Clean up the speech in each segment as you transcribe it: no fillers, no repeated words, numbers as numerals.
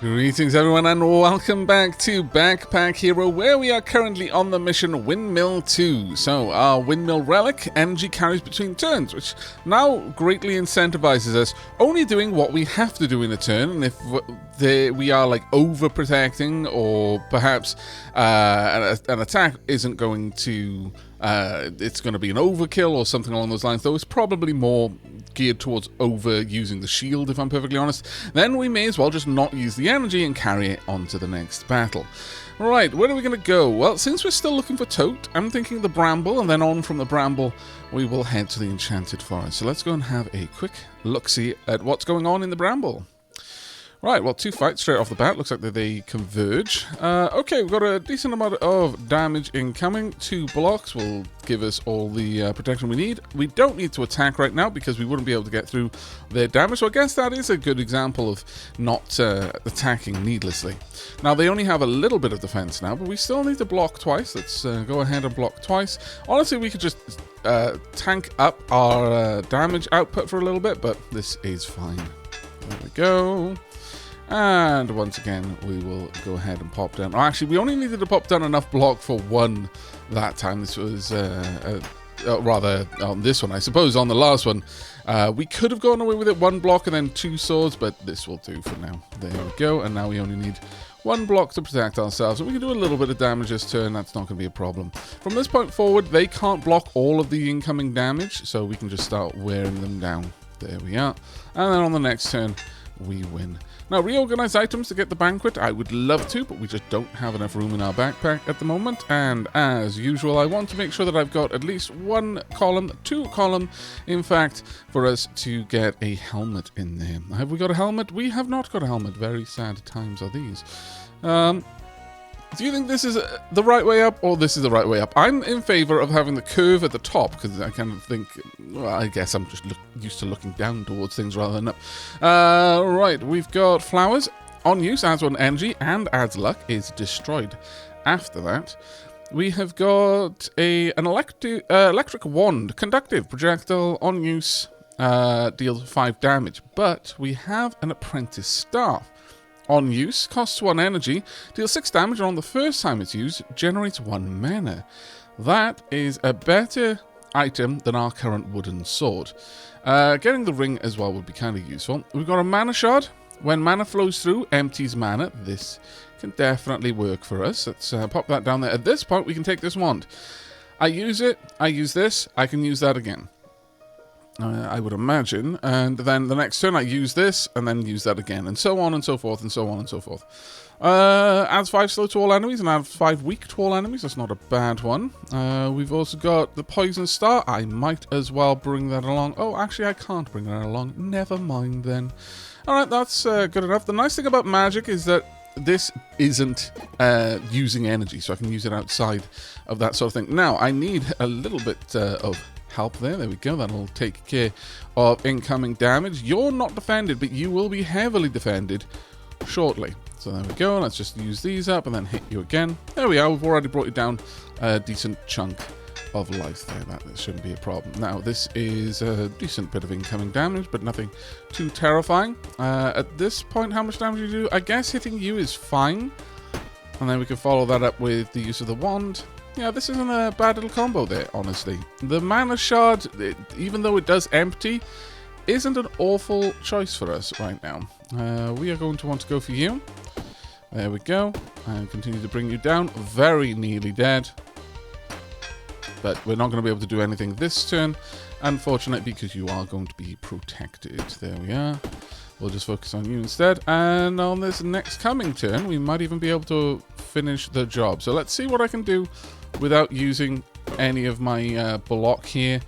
Greetings everyone and welcome back to Backpack Hero, where we are currently on the mission Windmill 2. So our Windmill Relic energy carries between turns, which now greatly incentivizes us only doing what we have to do in a turn, and if we are like overprotecting or perhaps an attack isn't going to, it's going to be an overkill or something along those lines, though it's probably more geared towards overusing the shield, if I'm perfectly honest, then we may as well just not use the energy and carry it on to the next battle. Right, where are we going to go? Well, since we're still looking for Tote, I'm thinking the Bramble, and then on from the Bramble, we will head to the Enchanted Forest. So let's go and have a quick look-see at what's going on in the Bramble. Right, well, two fights straight off the bat. Looks like that they converge. Okay, we've got a decent amount of damage incoming. 2 blocks will give us all the protection we need. We don't need to attack right now because we wouldn't be able to get through their damage. So I guess that is a good example of not attacking needlessly. Now, they only have a little bit of defense now, but we still need to block twice. Let's go ahead and block twice. Honestly, we could just tank up our damage output for a little bit, but this is fine. There we go. And once again, we will go ahead and pop down. Oh, actually, we only needed to pop down enough block for 1 that time. This was, rather, on this one, I suppose. On the last one, we could have gone away with it 1 block and then 2 swords, but this will do for now. There we go. And now we only need 1 block to protect ourselves. And we can do a little bit of damage this turn. That's not going to be a problem. From this point forward, they can't block all of the incoming damage, so we can just start wearing them down. There we are. And then on the next turn, we win. Now, reorganize items to get the banquet. I would love to, but we just don't have enough room in our backpack at the moment. And as usual, I want to make sure that I've got at least 1 column, 2 column, in fact, for us to get a helmet in there. Have we got a helmet? We have not got a helmet. Very sad times are these. Do you think this is the right way up, or this is the right way up? I'm in favor of having the curve at the top, because I kind of think, well, I guess I'm just used to looking down towards things rather than up. Right, we've got flowers. On use, adds 1 energy, and adds luck, is destroyed. After that, we have got an electric wand, conductive, projectile, on use, deals 5 damage. But we have an apprentice staff. On use, costs 1 energy, deals 6 damage, and on the first time it's used, generates 1 mana. That is a better item than our current wooden sword. Getting the ring as well would be kind of useful. We've got a mana shard. When mana flows through, empties mana. This can definitely work for us. Let's pop that down there. At this point, we can take this wand. I use it, I use this, I can use that again. I would imagine, and then the next turn I use this, and then use that again, and so on and so forth, and so on and so forth. Adds 5 slow to all enemies, and adds 5 weak to all enemies. That's not a bad one. We've also got the Poison Star. I might as well bring that along. Oh, actually, I can't bring that along. Never mind, then. Alright, that's good enough. The nice thing about magic is that this isn't using energy, so I can use it outside of that sort of thing. Now, I need a little bit of help there. There we go. That'll take care of incoming damage. You're not defended, but you will be heavily defended shortly. So there we go. Let's just use these up and then hit you again. There we are. We've already brought you down a decent chunk of life there. That shouldn't be a problem. Now, this is a decent bit of incoming damage, but nothing too terrifying. At this point, how much damage you do? I guess hitting you is fine. And then we can follow that up with the use of the wand. Yeah, this isn't a bad little combo there, honestly. The mana shard, even though it does empty, isn't an awful choice for us right now. We are going to want to go for you. There we go. And continue to bring you down. Very nearly dead. But we're not going to be able to do anything this turn, unfortunately, because you are going to be protected. There we are. We'll just focus on you instead. And on this next coming turn, we might even be able to finish the job. So let's see what I can do without using any of my block here.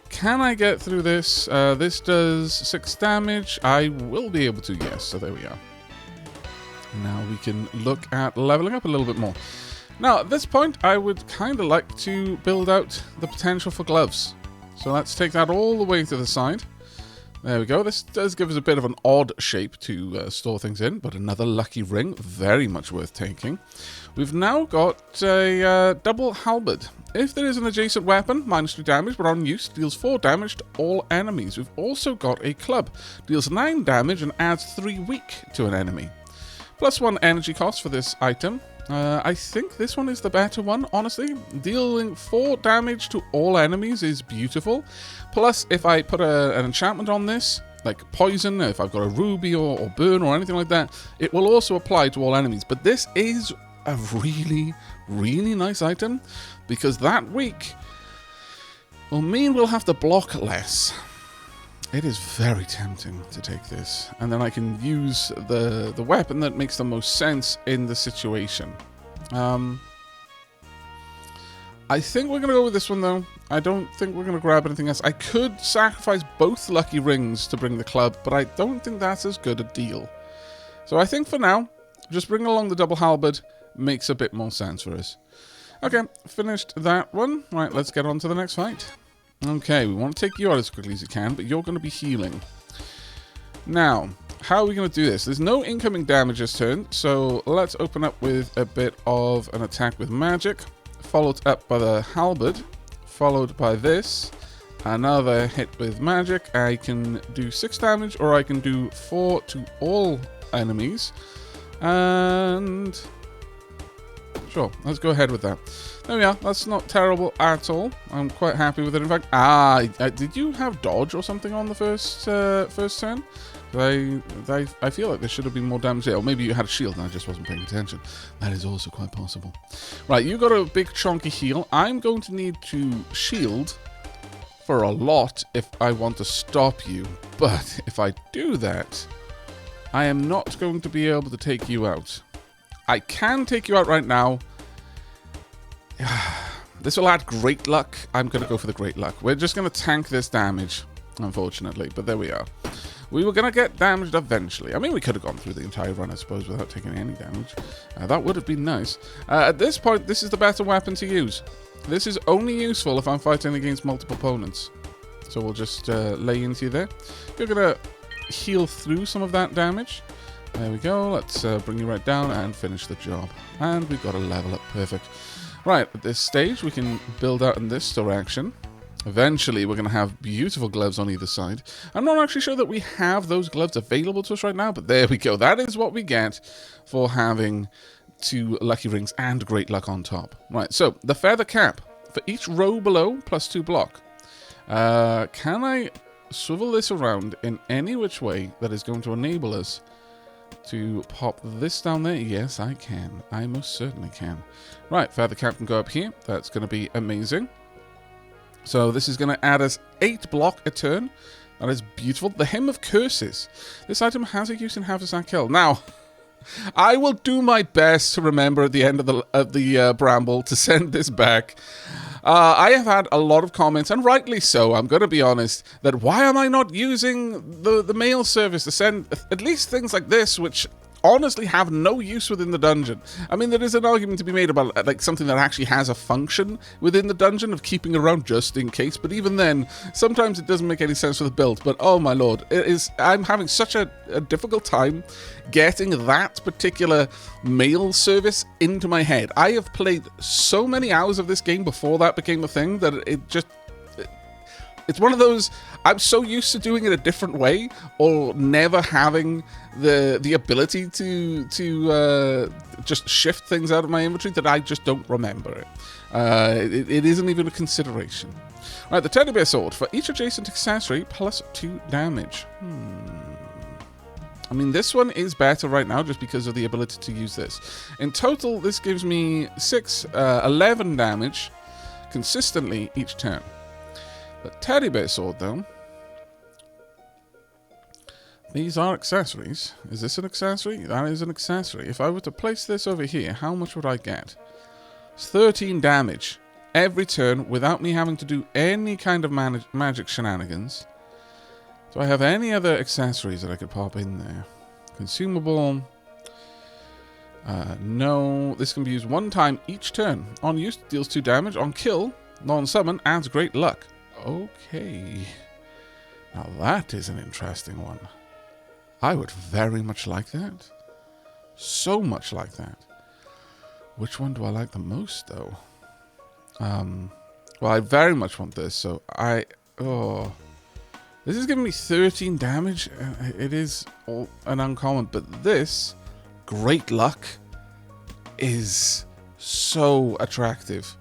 Can I get through this? This does 6 damage. I will be able to, yes. So there we are. Now we can look at leveling up a little bit more. Now, at this point, I would kind of like to build out the potential for gloves. So let's take that all the way to the side. There we go. This does give us a bit of an odd shape to store things in, but another lucky ring, very much worth taking. We've now got a double halberd. If there is an adjacent weapon, -2 damage, but on use, deals 4 damage to all enemies. We've also got a club. Deals 9 damage and adds 3 weak to an enemy. +1 energy cost for this item. I think this one is the better one, honestly. Dealing 4 damage to all enemies is beautiful. Plus, if I put an enchantment on this, like poison, if I've got a ruby or burn or anything like that, it will also apply to all enemies. But this is a really, really nice item, because that week will mean we'll have to block less. It is very tempting to take this, and then I can use the weapon that makes the most sense in the situation. I think we're going to go with this one, though. I don't think we're going to grab anything else. I could sacrifice both lucky rings to bring the club, but I don't think that's as good a deal. So I think for now, just bring along the double halberd makes a bit more sense for us. Okay, finished that one. Right, let's get on to the next fight. Okay, we want to take you out as quickly as you can, but you're going to be healing. Now, how are we going to do this? There's no incoming damage this turn, so let's open up with a bit of an attack with magic, followed up by the halberd, followed by this, another hit with magic. I can do 6 damage, or I can do 4 to all enemies, and sure, let's go ahead with that. There we are. That's not terrible at all. I'm quite happy with it. In fact, did you have dodge or something on the first turn? I feel like there should have been more damage there. Or maybe you had a shield and I just wasn't paying attention. That is also quite possible. Right, you got a big chunky heal. I'm going to need to shield for a lot if I want to stop you. But if I do that, I am not going to be able to take you out. I can take you out right now. This will add great luck. I'm going to go for the great luck. We're just going to tank this damage, unfortunately. But there we are. We were going to get damaged eventually. I mean, we could have gone through the entire run, I suppose, without taking any damage. That would have been nice. At this point, this is the better weapon to use. This is only useful if I'm fighting against multiple opponents. So we'll just lay into you there. You're going to heal through some of that damage. There we go. Let's bring you right down and finish the job. And we've got a level up. Perfect. Right, at this stage, we can build out in this direction. Eventually, we're going to have beautiful gloves on either side. I'm not actually sure that we have those gloves available to us right now, but there we go. That is what we get for having 2 lucky rings and great luck on top. Right, so the feather cap. For each row below, +2 block. Can I swivel this around in any which way that is going to enable us to pop this down there? Yes, I can. I most certainly can. Right, feather cap can go up here. That's going to be amazing. So this is going to add us 8 block a turn. That is beautiful. The Hymn of Curses. This item has a use in Haversack Hill. Now, I will do my best to remember at the end of the Bramble to send this back. I have had a lot of comments, and rightly so, I'm going to be honest, that why am I not using the mail service to send at least things like this, which honestly have no use within the dungeon. I mean, there is an argument to be made about like something that actually has a function within the dungeon of keeping around just in case, but even then, sometimes it doesn't make any sense for the build. But oh my lord, I'm having such a difficult time getting that particular mail service into my head. I have played so many hours of this game before that became a thing that it's one of those, I'm so used to doing it a different way, or never having the ability to just shift things out of my inventory, that I just don't remember it. It isn't even a consideration. Right, the teddy bear sword. For each adjacent accessory, +2 damage. I mean, this one is better right now just because of the ability to use this. In total, this gives me 11 damage consistently each turn. The teddy bear sword, though, these are accessories. Is this an accessory? That is an accessory. If I were to place this over here, how much would I get? It's 13 damage every turn without me having to do any kind of magic shenanigans. Do I have any other accessories that I could pop in there? Consumable. No. This can be used 1 time each turn. On use, deals 2 damage. On kill, non-summon, adds great luck. Okay. Now that is an interesting one. I would very much like that. So much like that. Which one do I like the most, though? Well, I very much want this, so this is giving me 13 damage. It is an uncommon, but this Great Luck is so attractive.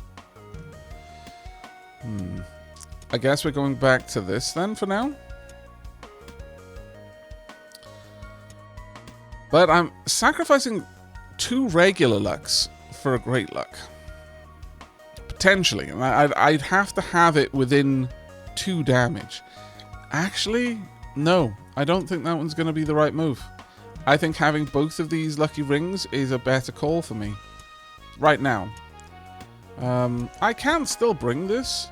I guess we're going back to this then for now. But I'm sacrificing 2 regular lucks for a Great Luck. Potentially. And I'd have to have it within 2 damage. Actually, no. I don't think that one's going to be the right move. I think having both of these lucky rings is a better call for me. Right now. I can still bring this.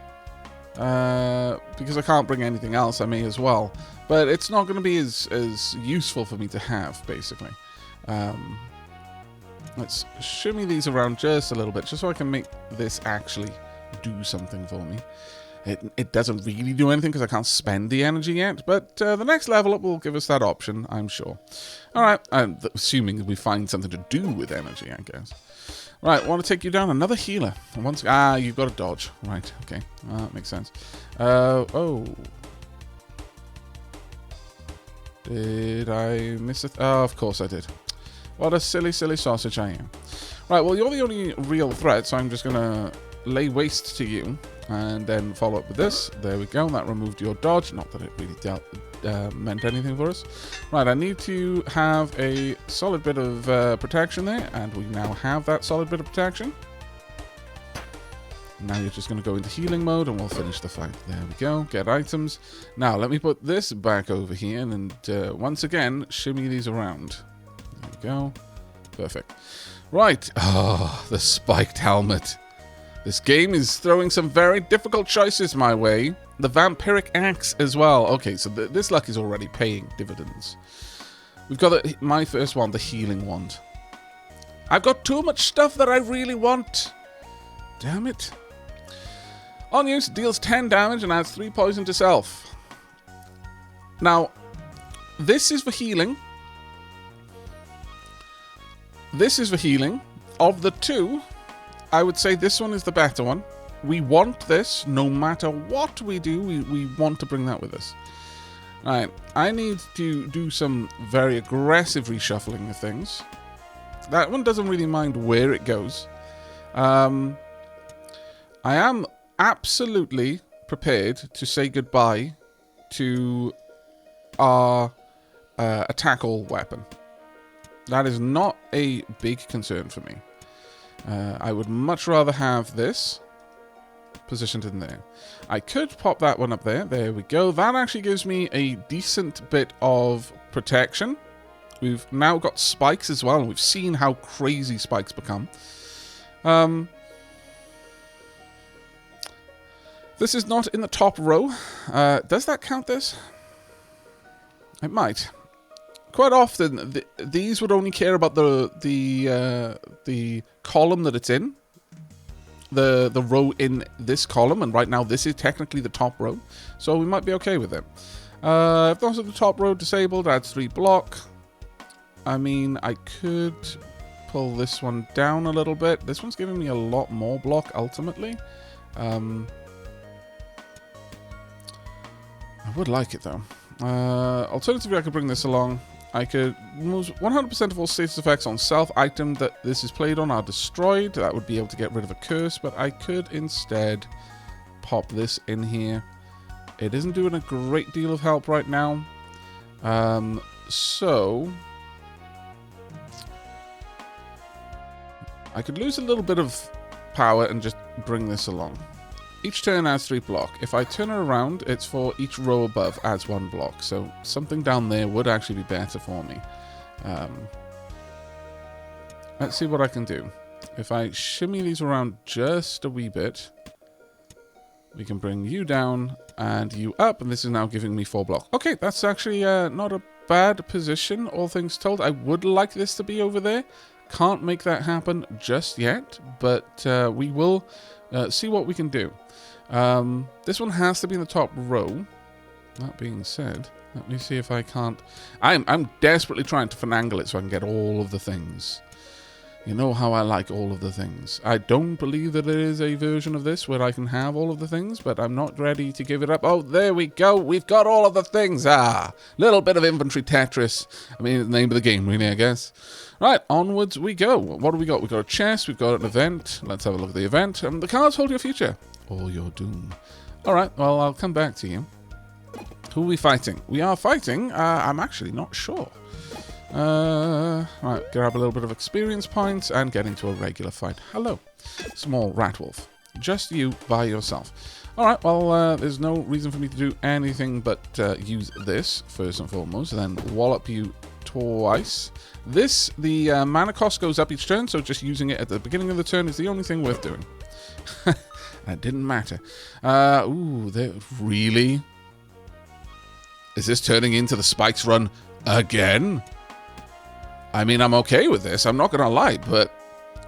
Because I can't bring anything else, I may as well. But it's not going to be as useful for me to have, basically. Let's shimmy these around just a little bit, just so I can make this actually do something for me. It doesn't really do anything because I can't spend the energy yet, but the next level up will give us that option, I'm sure. Alright, assuming we find something to do with energy, I guess. Right, I want to take you down another healer. You've got to dodge. Right, okay. That makes sense. Oh. Did I miss it? Oh, of course I did. What a silly, silly sausage I am. Right, well, you're the only real threat, so I'm just going to lay waste to you. And then follow up with this. There we go. That removed your dodge. Not that it really meant anything for us. Right, I need to have a solid bit of protection there. And we now have that solid bit of protection. Now you're just going to go into healing mode and we'll finish the fight. There we go. Get items. Now, let me put this back over here. And once again, shimmy these around. There we go. Perfect. Right. Oh, the spiked helmet. This game is throwing some very difficult choices my way. The vampiric axe as well. Okay, so this luck is already paying dividends. We've got my first one, the healing wand. I've got too much stuff that I really want. Damn it. On use, deals 10 damage and adds 3 poison to self. Now, this is for healing. This is for healing. Of the 2... I would say this one is the better one. We want this. No matter what we do, we want to bring that with us. Alright, I need to do some very aggressive reshuffling of things. That one doesn't really mind where it goes. I am absolutely prepared to say goodbye to our attack all weapon. That is not a big concern for me. I would much rather have this positioned in there. I could pop that one up there. There we go. That actually gives me a decent bit of protection. We've now got spikes as well, and we've seen how crazy spikes become. This is not in the top row. Does that count this? It might. Quite often, these would only care about the column that it's in, the row in this column, and right now this is technically the top row, so we might be okay with it. If those are the top row disabled, adds 3 block. I mean, I could pull this one down a little bit. This one's giving me a lot more block ultimately. I would like it though. Alternatively, I could bring this along. I could remove 100% of all status effects on self. Item that this is played on are destroyed. That would be able to get rid of a curse, but I could instead pop this in here. It isn't doing a great deal of help right now. So I could lose a little bit of power and just bring this along. Each turn adds 3 block. If I turn it around, it's for each row above adds 1 block. So something down there would actually be better for me. Let's see what I can do. If I shimmy these around just a wee bit, we can bring you down and you up, and this is now giving me 4 block. Okay, that's actually not a bad position, all things told. I would like this to be over there. Can't make that happen just yet, but we will see what we can do. This one has to be in the top row. That being said, let me see if I can't... I'm desperately trying to finagle it so I can get all of the things. You know how I like all of the things. I don't believe that there is a version of this where I can have all of the things, but I'm not ready to give it up. Oh, there we go. We've got all of the things. Little bit of inventory Tetris. I mean, it's the name of the game, really, I guess. Right, onwards we go. What do we got? We've got a chest, we've got an event. Let's have a look at the event. The cards hold your future or your doom. Alright, well, I'll come back to you. Who are we fighting? We are fighting, I'm actually not sure. Right, grab a little bit of experience points and get into a regular fight. Hello, small rat wolf. Just you by yourself. Alright, well, there's no reason for me to do anything but use this, first and foremost, and then wallop you twice. This, the mana cost goes up each turn, so just using it at the beginning of the turn is the only thing worth doing. That didn't matter. Ooh, really? Is this turning into the Spikes run again? I mean, I'm okay with this, I'm not going to lie, but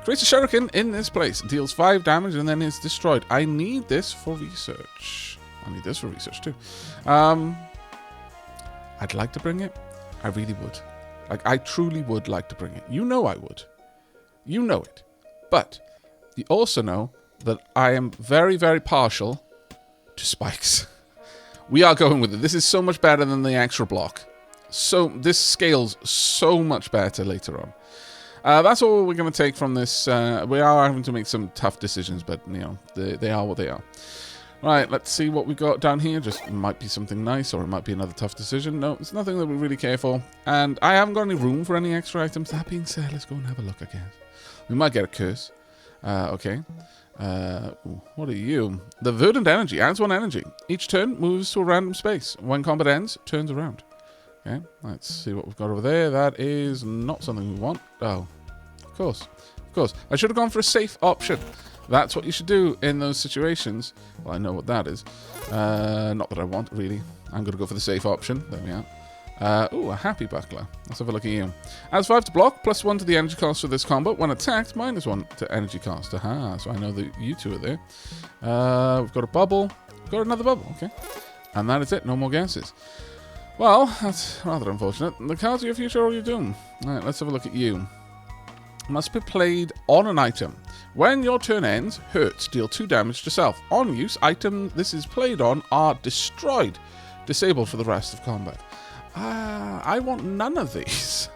creates a shuriken in this place, deals 5 damage, and then is destroyed. I need this for research. I need this for research, too. I'd like to bring it. I really would. Like, I truly would like to bring it. You know I would. You know it. But you also know that I am very, very partial to spikes. We are going with it. This is so much better than the extra block. So this scales so much better later on. That's all we're going to take from this. We are having to make some tough decisions, but, you know, they are what they are. Right, let's see what we got down here. Just might be something nice, or it might be another tough decision. No, it's nothing that we really care for. And I haven't got any room for any extra items. That being said, let's go and have a look, I guess. We might get a curse. Okay. What are you? The Verdant Energy adds 1 energy. Each turn moves to a random space. When combat ends, turns around. Okay, let's see what we've got over there. That is not something we want. Oh, of course. Of course. I should have gone for a safe option. That's what you should do in those situations. Well, I know what that is. Not that I want, really. I'm going to go for the safe option. There we are. Ooh, a Happy Buckler. Let's have a look at you. Adds 5 to block, +1 to the energy cost for this combo. When attacked, -1 to energy cost. Aha, so I know that you two are there. We've got a bubble. We've got another bubble, okay. And that is it, no more guesses. Well, that's rather unfortunate. The cards of your future or your doom. Alright, let's have a look at you. Must be played on an item. When your turn ends, hurts, deal 2 damage to self. On use, item this is played on are destroyed. Disabled for the rest of combat. I want none of these.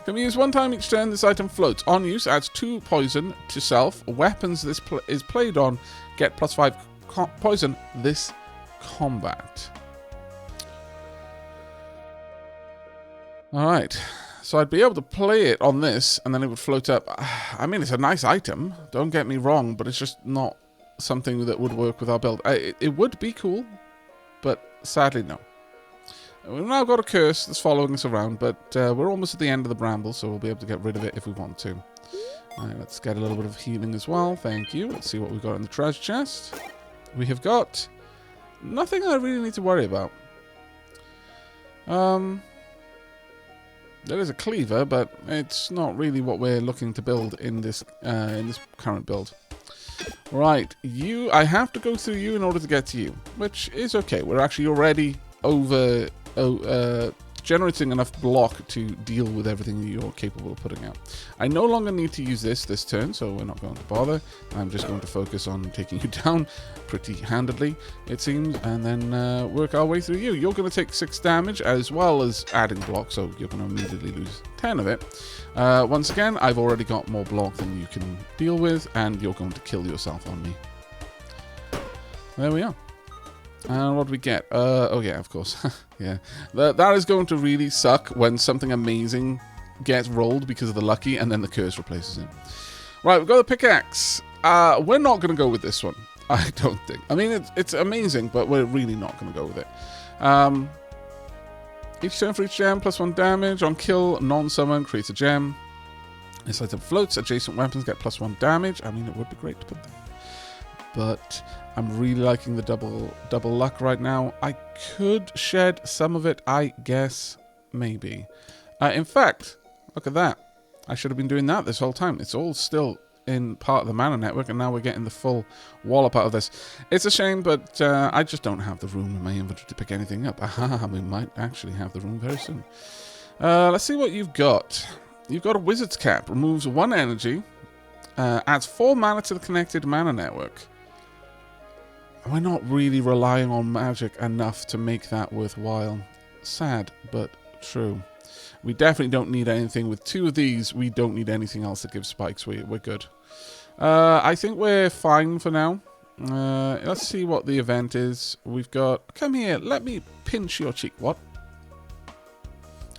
Can be used 1 time each turn, this item floats. On use, adds 2 poison to self. Weapons this is played on get +5 poison this combat. Alright. So I'd be able to play it on this, and then it would float up. I mean, it's a nice item, don't get me wrong, but it's just not something that would work with our build. It would be cool, but sadly, no. We've now got a curse that's following us around, but we're almost at the end of the bramble, so we'll be able to get rid of it if we want to. Alright, let's get a little bit of healing as well, thank you. Let's see what we've got in the treasure chest. We have got nothing I really need to worry about. There is a cleaver, but it's not really what we're looking to build in this current build. Right, you. I have to go through you in order to get to you, which is okay. We're actually already over generating enough block to deal with everything that you're capable of putting out. I no longer need to use this turn, so we're not going to bother. I'm just going to focus on taking you down pretty handedly, it seems, and then work our way through you. You're going to take 6 damage as well as adding block, so you're going to immediately lose 10 of it. Once again, I've already got more block than you can deal with, and you're going to kill yourself on me. There we are. And what do we get? Oh yeah, of course. Yeah. That is going to really suck when something amazing gets rolled because of the lucky and then the curse replaces it. Right, we've got the pickaxe. We're not going to go with this one. I don't think. I mean, it's amazing, but we're really not going to go with it. Each turn for each gem, +1 damage. On kill, non-summon, creates a gem. This item floats. Adjacent weapons get +1 damage. I mean, it would be great to put that. But I'm really liking the double luck right now. I could shed some of it, I guess, maybe. In fact, look at that. I should have been doing that this whole time. It's all still in part of the mana network, and now we're getting the full wallop out of this. It's a shame, but I just don't have the room in my inventory to pick anything up. Aha, we might actually have the room very soon. Let's see what you've got. You've got a Wizard's Cap. Removes 1 energy. Adds 4 mana to the connected mana network. We're not really relying on magic enough to make that worthwhile. Sad, but true. We definitely don't need anything. With 2 of these, we don't need anything else that gives spikes. We're good. I think we're fine for now. Let's see what the event is. We've got... Come here, let me pinch your cheek. What?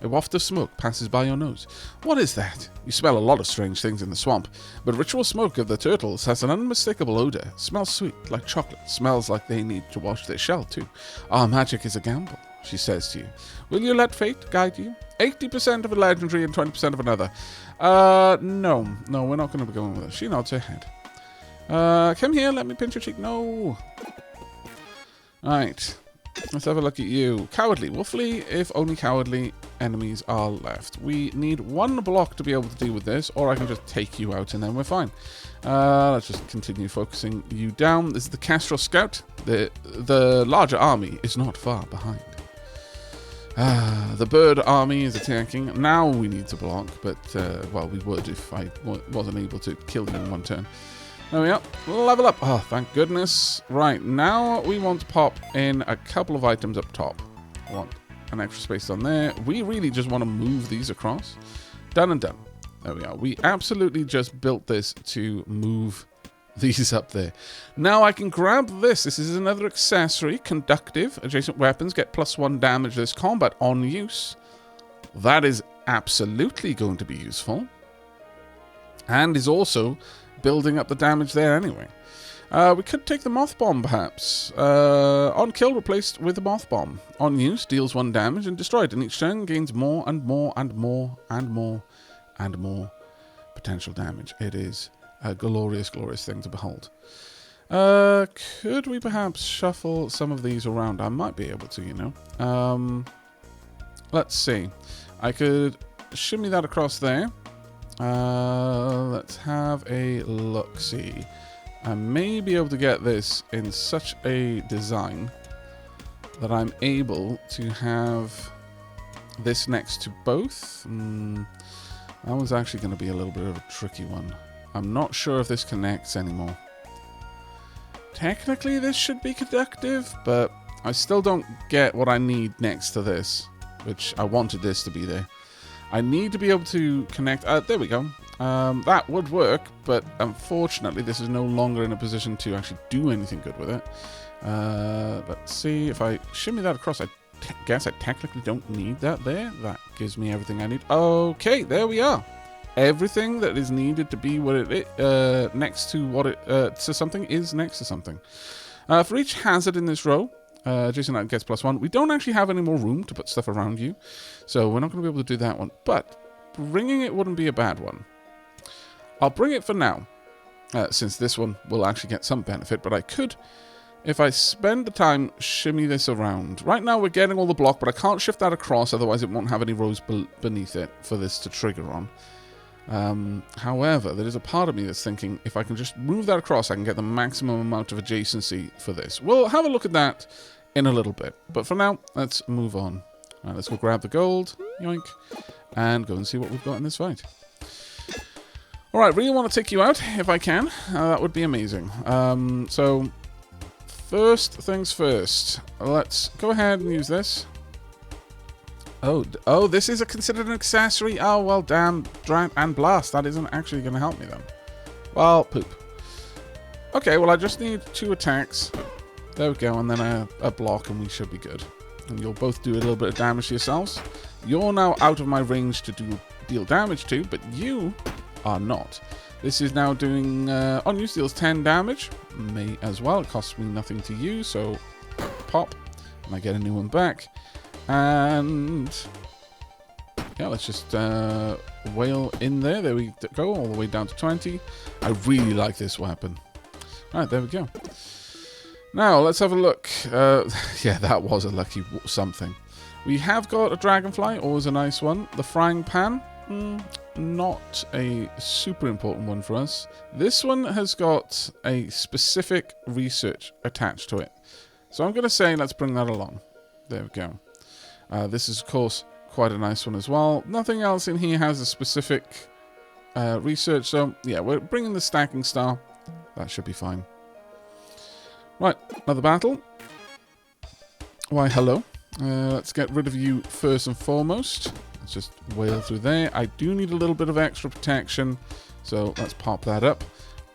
A waft of smoke passes by your nose. What is that? You smell a lot of strange things in the swamp, but ritual smoke of the turtles has an unmistakable odor. Smells sweet, like chocolate. Smells like they need to wash their shell, too. Our magic is a gamble, she says to you. Will you let fate guide you? 80% of a legendary and 20% of another. No, we're not going to be going with it. She nods her head. Come here, let me pinch your cheek. No. Alright. Let's have a look at you. Cowardly. We'll flee if only cowardly enemies are left. We need 1 block to be able to deal with this, or I can just take you out and then we're fine. Let's just continue focusing you down. This is the Castro Scout. The larger army is not far behind. The bird army is attacking. Now we need to block, but, well, we would if I wasn't able to kill you in 1 turn. There we are. Level up. Oh, thank goodness. Right, now we want to pop in a couple of items up top. I want an extra space on there. We really just want to move these across. Done and done. There we are. We absolutely just built this to move these up there. Now I can grab this. This is another accessory. Conductive. Adjacent weapons get +1 damage this combat on use. That is absolutely going to be useful. And is also building up the damage there anyway. We could take the Moth Bomb, perhaps. On kill, replaced with the Moth Bomb. On use, deals 1 damage and destroyed. And each turn gains more and more and more and more and more potential damage. It is a glorious, glorious thing to behold. Could we perhaps shuffle some of these around? I might be able to, you know. Let's see. I could shimmy that across there. Let's have a look-see. I may be able to get this in such a design that I'm able to have this next to both. That was actually going to be a little bit of a tricky one. I'm not sure if this connects anymore. Technically, this should be conductive, but I still don't get what I need next to this, which I wanted this to be there. I need to be able to connect... there we go. That would work, but unfortunately this is no longer in a position to actually do anything good with it. Let's see. If I shimmy that across, I guess I technically don't need that there. That gives me everything I need. Okay, there we are. Everything that is needed to be what it is, next to what it... to something is next to something. For each hazard in this row, Jason gets +1. We don't actually have any more room to put stuff around you, so we're not going to be able to do that one. But bringing it wouldn't be a bad one. I'll bring it for now, since this one will actually get some benefit. But I could, if I spend the time, shimmy this around. Right now we're getting all the block, but I can't shift that across, otherwise it won't have any rows beneath it for this to trigger on. However, there is a part of me that's thinking if I can just move that across, I can get the maximum amount of adjacency for this. We'll have a look at that in a little bit. But for now, let's move on. Let's go grab the gold, yoink, and go and see what we've got in this fight. Alright, really want to take you out, if I can. That would be amazing. So, first things first. Let's go ahead and use this. Oh, this is considered an accessory. Oh, well, damn, Drown and Blast. That isn't actually going to help me then. Well, poop. Okay, well, I just need 2 attacks. There we go, and then a block, and we should be good. And you'll both do a little bit of damage to yourselves. You're now out of my range to deal damage to, but you are not. This is now doing, on use, deals 10 damage. May as well. It costs me nothing to use, so pop, and I get a new one back. And yeah, let's just wail in there. There we go, all the way down to 20. I really like this weapon. Alright, there we go. Now, let's have a look. Yeah, that was a lucky something. We have got a dragonfly, always a nice one. The frying pan, not a super important one for us. This one has got a specific research attached to it. So I'm going to say let's bring that along. There we go. This is, of course, quite a nice one as well. Nothing else in here has a specific research, so yeah, we're bringing the stacking star. That should be fine. Right, another battle. Why, hello. Let's get rid of you first and foremost. Let's just whale through there. I do need a little bit of extra protection, so let's pop that up.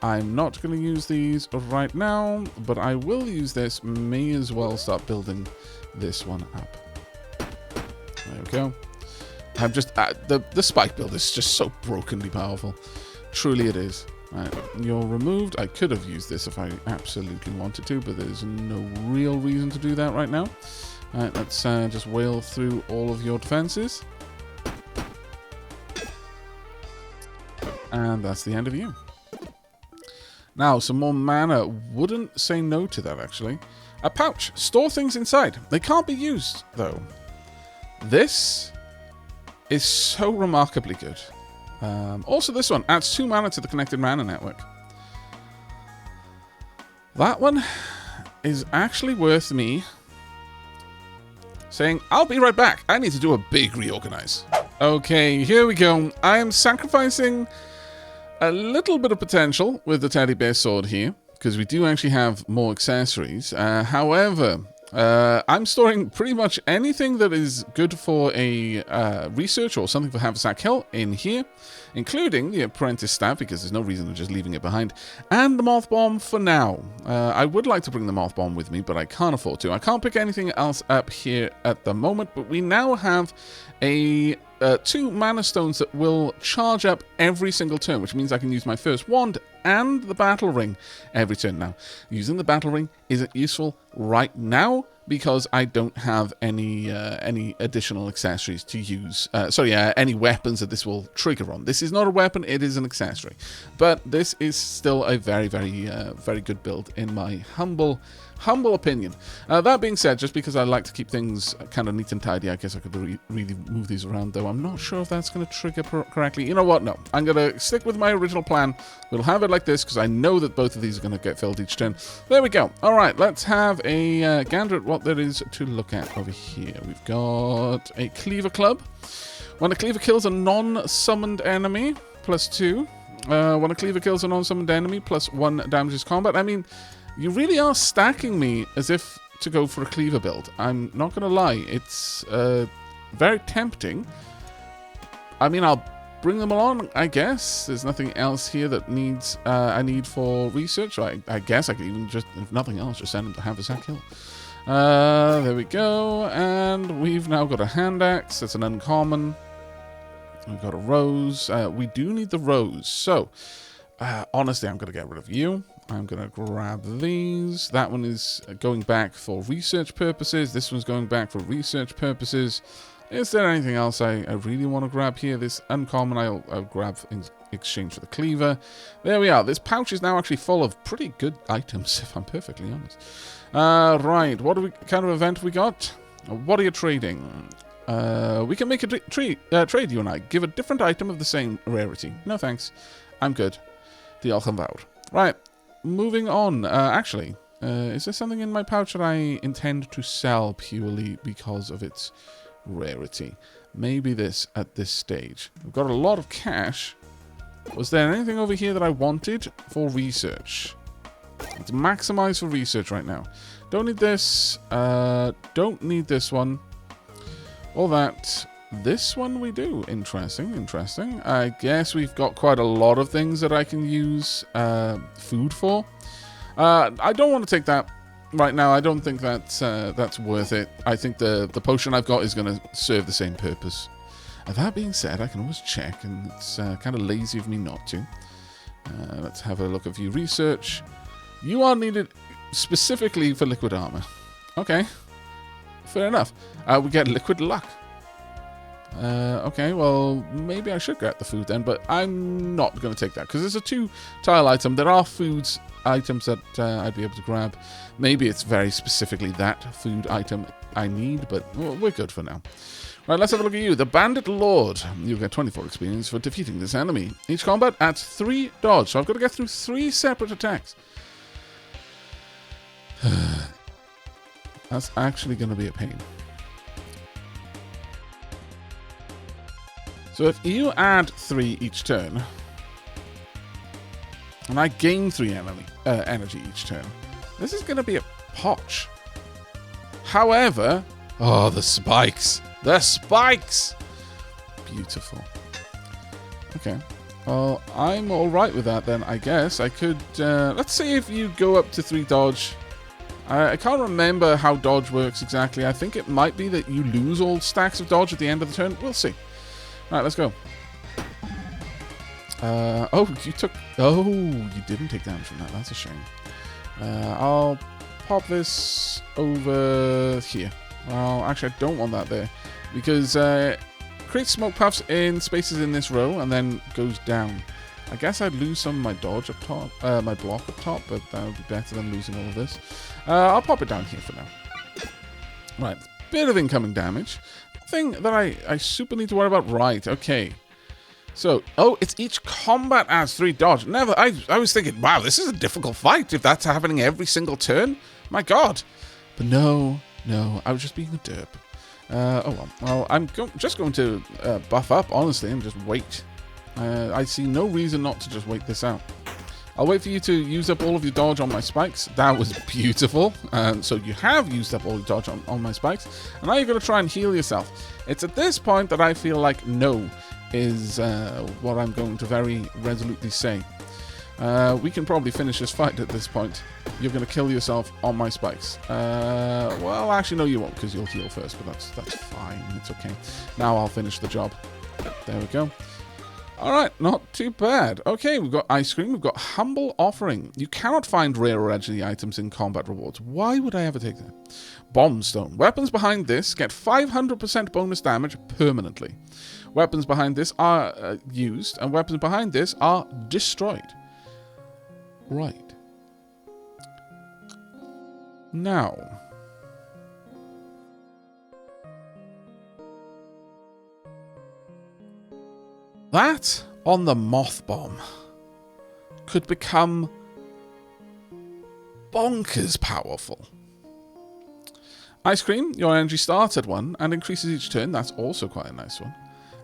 I'm not going to use these right now, but I will use this. May as well start building this one up. There we go. I'm just... the spike build is just so brokenly powerful. Truly it is. Right, you're removed. I could have used this if I absolutely wanted to, but there's no real reason to do that right now. Alright, let's just whale through all of your defenses. And that's the end of you. Now, some more mana. Wouldn't say no to that, actually. A pouch. Store things inside. They can't be used, though. This is so remarkably good. Also, this one adds 2 mana to the connected mana network. That one is actually worth me saying, I'll be right back. I need to do a big reorganize. Okay, here we go. I am sacrificing a little bit of potential with the teddy bear sword here, because we do actually have more accessories. However, I'm storing pretty much anything that is good for a research or something for Haversack Hill in here, including the apprentice staff, because there's no reason of just leaving it behind, and the moth bomb for now. I would like to bring the moth bomb with me, but I can't afford to. I can't pick anything else up here at the moment, but we now have a 2 mana stones that will charge up every single turn, which means I can use my first wand and the battle ring every turn. Now, using the battle ring isn't useful right now because I don't have any additional accessories to use. Any weapons that this will trigger on. This is not a weapon; it is an accessory. But this is still a very, very good build in my humble opinion. That being said, just because I like to keep things kind of neat and tidy, I guess I could really move these around, though I'm not sure if that's going to trigger correctly. You know what? No. I'm going to stick with my original plan. We'll have it like this, because I know that both of these are going to get filled each turn. There we go. All right, let's have a gander at what there is to look at over here. We've got a cleaver club. When a cleaver kills a non-summoned enemy, +2. When a cleaver kills a non-summoned enemy, +1 damages combat. I mean, you really are stacking me as if to go for a cleaver build. I'm not going to lie. It's very tempting. I mean, I'll bring them along, I guess. There's nothing else here that needs I need for research. I guess I could even just, if nothing else, just send them to Haversack Hill. There we go. And we've now got a hand axe. That's an uncommon. We've got a rose. We do need the rose. So, honestly, I'm going to get rid of you. I'm going to grab these. That one is going back for research purposes. This one's going back for research purposes. Is there anything else I really want to grab here? This uncommon I'll grab in exchange for the cleaver. There we are. This pouch is now actually full of pretty good items, if I'm perfectly honest. Right. What kind of event we got? What are you trading? We can make a trade, you and I. Give a different item of the same rarity. No thanks. I'm good. Diolch yn fawr. Right. Moving on. Actually, is there something in my pouch that I intend to sell purely because of its rarity? Maybe this at this stage. We've got a lot of cash. Was there anything over here that I wanted for research? Let's maximize for research right now. Don't need this. Don't need this one. All that. This one we do. Interesting, interesting. I guess we've got quite a lot of things that I can use food for. I don't want to take that right now. I don't think that's worth it. I think the potion I've got is going to serve the same purpose. That being said, I can always check, and it's kind of lazy of me not to. Let's have a look at view research. You are needed specifically for liquid armor. Okay, fair enough. We get liquid luck. Okay, well, maybe I should get the food then, but I'm not going to take that, because it's a 2-tile item. There are foods items that I'd be able to grab. Maybe it's very specifically that food item I need, but we're good for now. Right, let's have a look at you. The Bandit Lord. You get 24 experience for defeating this enemy. Each combat adds 3 dodge, so I've got to get through 3 separate attacks. That's actually going to be a pain. So if you add 3 each turn, and I gain 3 energy each turn, this is going to be a potch. However, oh, the spikes. The spikes! Beautiful. Okay. Well, I'm alright with that then, I guess. I could... let's see if you go up to 3 dodge. I can't remember how dodge works exactly. I think it might be that you lose all stacks of dodge at the end of the turn. We'll see. Alright, let's go. Oh, you took... Oh, you didn't take damage from that. That's a shame. I'll pop this over here. Well, actually, I don't want that there. Because creates smoke puffs in spaces in this row and then goes down. I guess I'd lose some of my dodge up top, my block up top, but that would be better than losing all of this. I'll pop it down here for now. Right, bit of incoming damage. Thing that I super need to worry about. Right, okay. So, oh, it's each combat adds 3 dodge. Never, I was thinking, wow, this is a difficult fight if that's happening every single turn. My God. But no, I was just being a derp. Oh well, I'm just going to buff up, honestly, and just wait. I see no reason not to just wait this out. I'll wait for you to use up all of your dodge on my spikes. That was beautiful. So you have used up all your dodge on my spikes. And now you're going to try and heal yourself. It's at this point that I feel like no is what I'm going to very resolutely say. We can probably finish this fight at this point. You're going to kill yourself on my spikes. Well, actually, no, you won't, because you'll heal first, but that's fine. It's okay. Now I'll finish the job. There we go. All right, not too bad. Okay, we've got ice cream. We've got humble offering. You cannot find rare or legendary items in combat rewards. Why would I ever take that? Bomb stone. Weapons behind this get 500% bonus damage permanently. Weapons behind this are used, and weapons behind this are destroyed. Right. Now... that on the moth bomb could become bonkers powerful. Ice cream, your energy starts at 1 and increases each turn. That's also quite a nice one.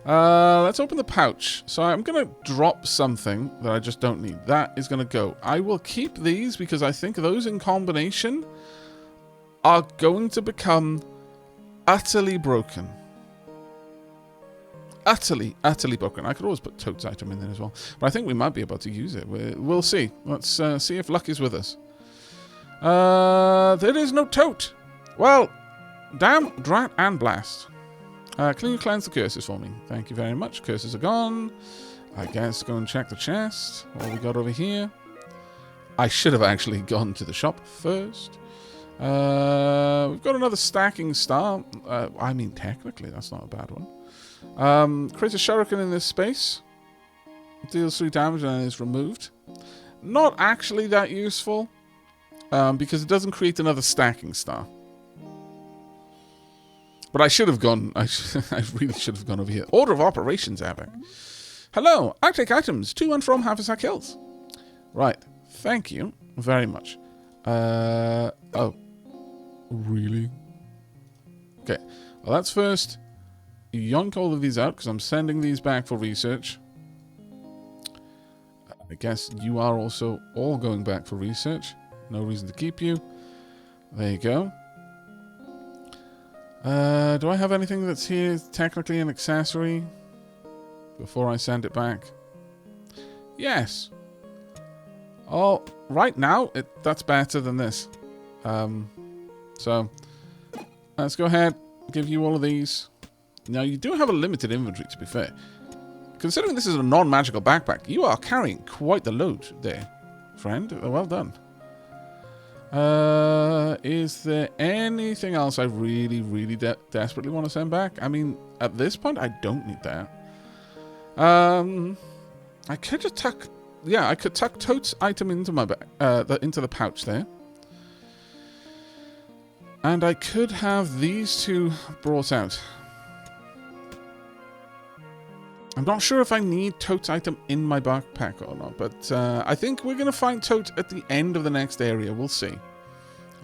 Let's open the pouch. So I'm going to drop something that I just don't need. That is going to go. I will keep these because I think those in combination are going to become utterly broken. Utterly broken. I could always put Toad's item in there as well. But I think we might be able to use it. We'll see. Let's see if luck is with us. There is no Toad. Well, damn, drat, and blast. Can you cleanse the curses for me? Thank you very much. Curses are gone. I guess go and check the chest. What we got over here? I should have actually gone to the shop first. We've got another stacking star. I mean, technically, that's not a bad one. Creates a shuriken in this space. Deals 3 damage and is removed. Not actually that useful. Because it doesn't create another stacking star. But I should have gone... I really should have gone over here. Order of operations, Aavak. Hello, I take items to and from Haversack Hills. Right. Thank you very much. Oh. Really? Okay. Well, let's first yoink all of these out, because I'm sending these back for research. I guess you are also all going back for research. No reason to keep you. There you go. Do I have anything that's here technically an accessory before I send it back? Yes. Oh, right now, that's better than this. So, let's go ahead, give you all of these. Now, you do have a limited inventory, to be fair. Considering this is a non-magical backpack, you are carrying quite the load there, friend. Well done. Is there anything else I really desperately want to send back? I mean, at this point, I don't need that. I could just tuck... Yeah, I could tuck Toad's item into my into the pouch there. And I could have these two brought out. I'm not sure if I need Toad's item in my backpack or not, but I think we're going to find Toad at the end of the next area. We'll see.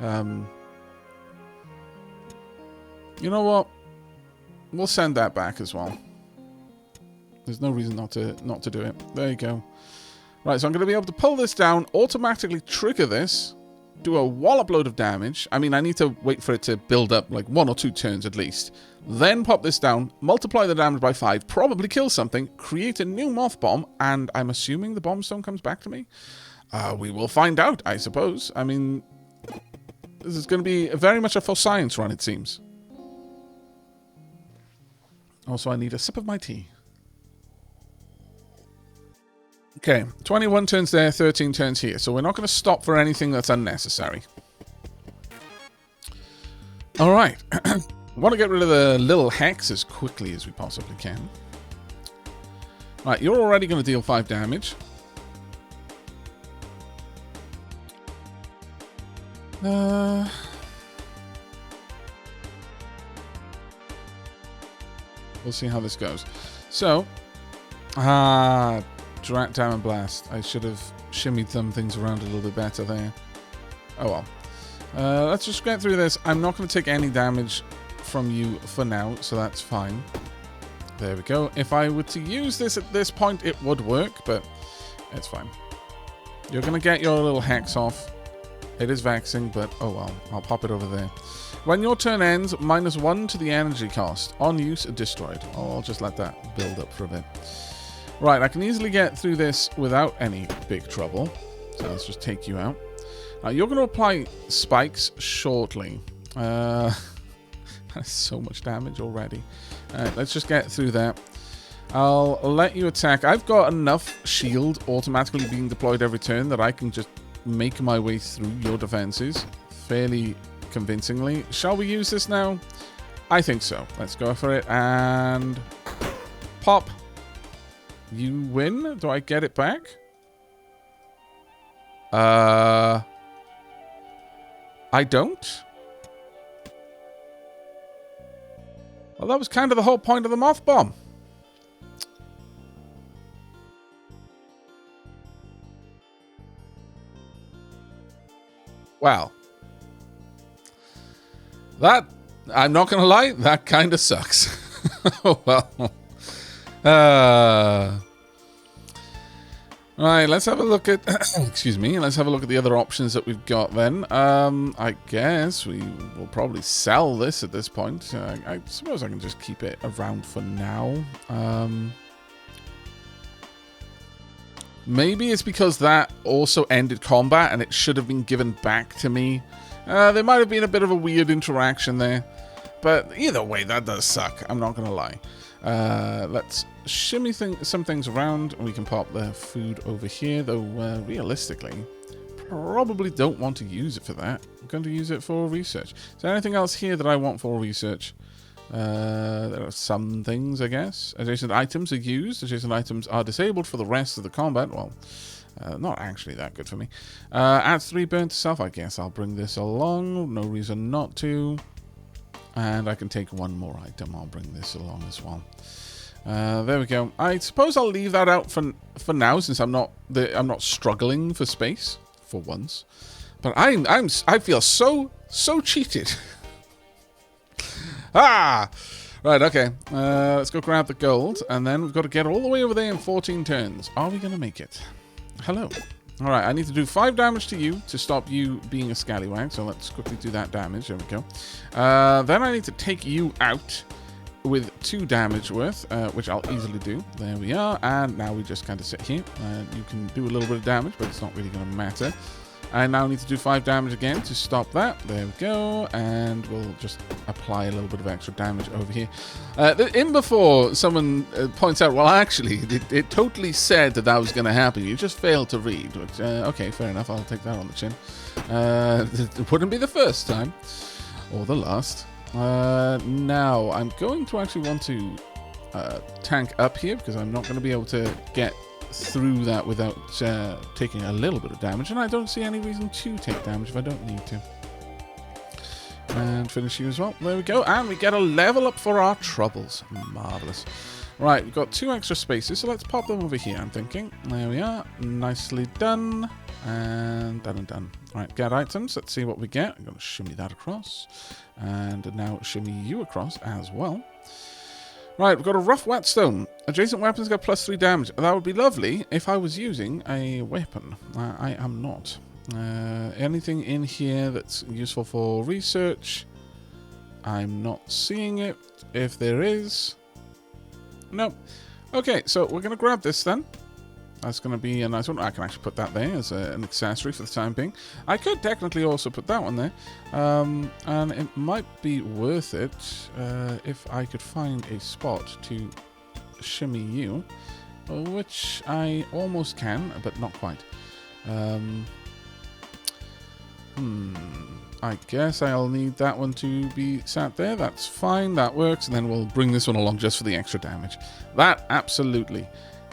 You know what? We'll send that back as well. There's no reason not to do it. There you go. Right, so I'm going to be able to pull this down, automatically trigger this, do a wallop load of damage. I mean, I need to wait for it to build up like 1 or 2 turns at least. Then pop this down, multiply the damage by 5, probably kill something, create a new moth bomb, and I'm assuming the bomb stone comes back to me. We will find out, I suppose. I mean, this is going to be very much a full science run, it seems. Also, I need a sip of my tea. Okay, 21 turns there, 13 turns here. So we're not going to stop for anything that's unnecessary. Alright. Want to get rid of the little hex as quickly as we possibly can. Right, you're already going to deal 5 damage. We'll see how this goes. So, Diamond Blast. I should have shimmied some things around a little bit better there. Oh well. Let's just get through this. I'm not going to take any damage from you for now, so that's fine. There we go. If I were to use this at this point, it would work, but it's fine. You're going to get your little hex off. It is vexing, but oh well. I'll pop it over there. When your turn ends, -1 to the energy cost. On use, destroyed. Oh, I'll just let that build up for a bit. Right, I can easily get through this without any big trouble. So let's just take you out. Now, you're going to apply spikes shortly. That's so much damage already. Alright, let's just get through that. I'll let you attack. I've got enough shield automatically being deployed every turn that I can just make my way through your defenses fairly convincingly. Shall we use this now? I think so. Let's go for it. And pop. You win. Do I get it back? I don't. Well, that was kind of the whole point of the moth bomb. Wow. That, I'm not going to lie, that kind of sucks. Oh, well. Right, let's have a look at... excuse me. Let's have a look at the other options that we've got then. I guess we will probably sell this at this point. I suppose I can just keep it around for now. Maybe it's because that also ended combat and it should have been given back to me. There might have been a bit of a weird interaction there. But either way, that does suck. I'm not going to lie. Let's shimmy some things around. We can pop the food over here, though realistically, probably don't want to use it for that. I'm going to use it for research. Is there anything else here that I want for research? There are some things, I guess. Adjacent items are used. Adjacent items are disabled for the rest of the combat. Well, not actually that good for me. Adds 3 burn to self. I guess I'll bring this along. No reason not to. And I can take 1 more item. I'll bring this along as well. There we go. I suppose I'll leave that out for now, since I'm not struggling for space for once. But I feel so cheated. Ah! Right, okay. Let's go grab the gold, and then we've got to get all the way over there in 14 turns. Are we going to make it? Hello. All right, I need to do 5 damage to you to stop you being a scallywag, so let's quickly do that damage. There we go. Then I need to take you out with 2 damage worth, which I'll easily do. There we are, and now we just kind of sit here. You can do a little bit of damage, but it's not really going to matter. I now need to do 5 damage again to stop that. There we go. And we'll just apply a little bit of extra damage over here. In before, someone points out, well, actually, it totally said that was going to happen. You just failed to read. Which, okay, fair enough. I'll take that on the chin. It wouldn't be the first time. Or the last. Now, I'm going to actually want to tank up here, because I'm not going to be able to get through that without taking a little bit of damage, and I don't see any reason to take damage if I don't need to. And finish you as well. There we go, and we get a level up for our troubles. Marvelous. Right, we've got 2 extra spaces, so let's pop them over here, I'm thinking. There we are. Nicely done. And done and done. Right, get items. Let's see what we get. I'm going to shimmy that across. And now shimmy you across as well. Right, we've got a rough whetstone. Adjacent weapons get +3 damage. That would be lovely if I was using a weapon. I am not. Anything in here that's useful for research? I'm not seeing it. If there is... Nope. Okay, so we're going to grab this then. That's going to be a nice one. I can actually put that there as an accessory for the time being. I could technically also put that one there. And it might be worth it if I could find a spot to shimmy you. Which I almost can, but not quite. I guess I'll need that one to be sat there. That's fine. That works. And then we'll bring this one along just for the extra damage. That absolutely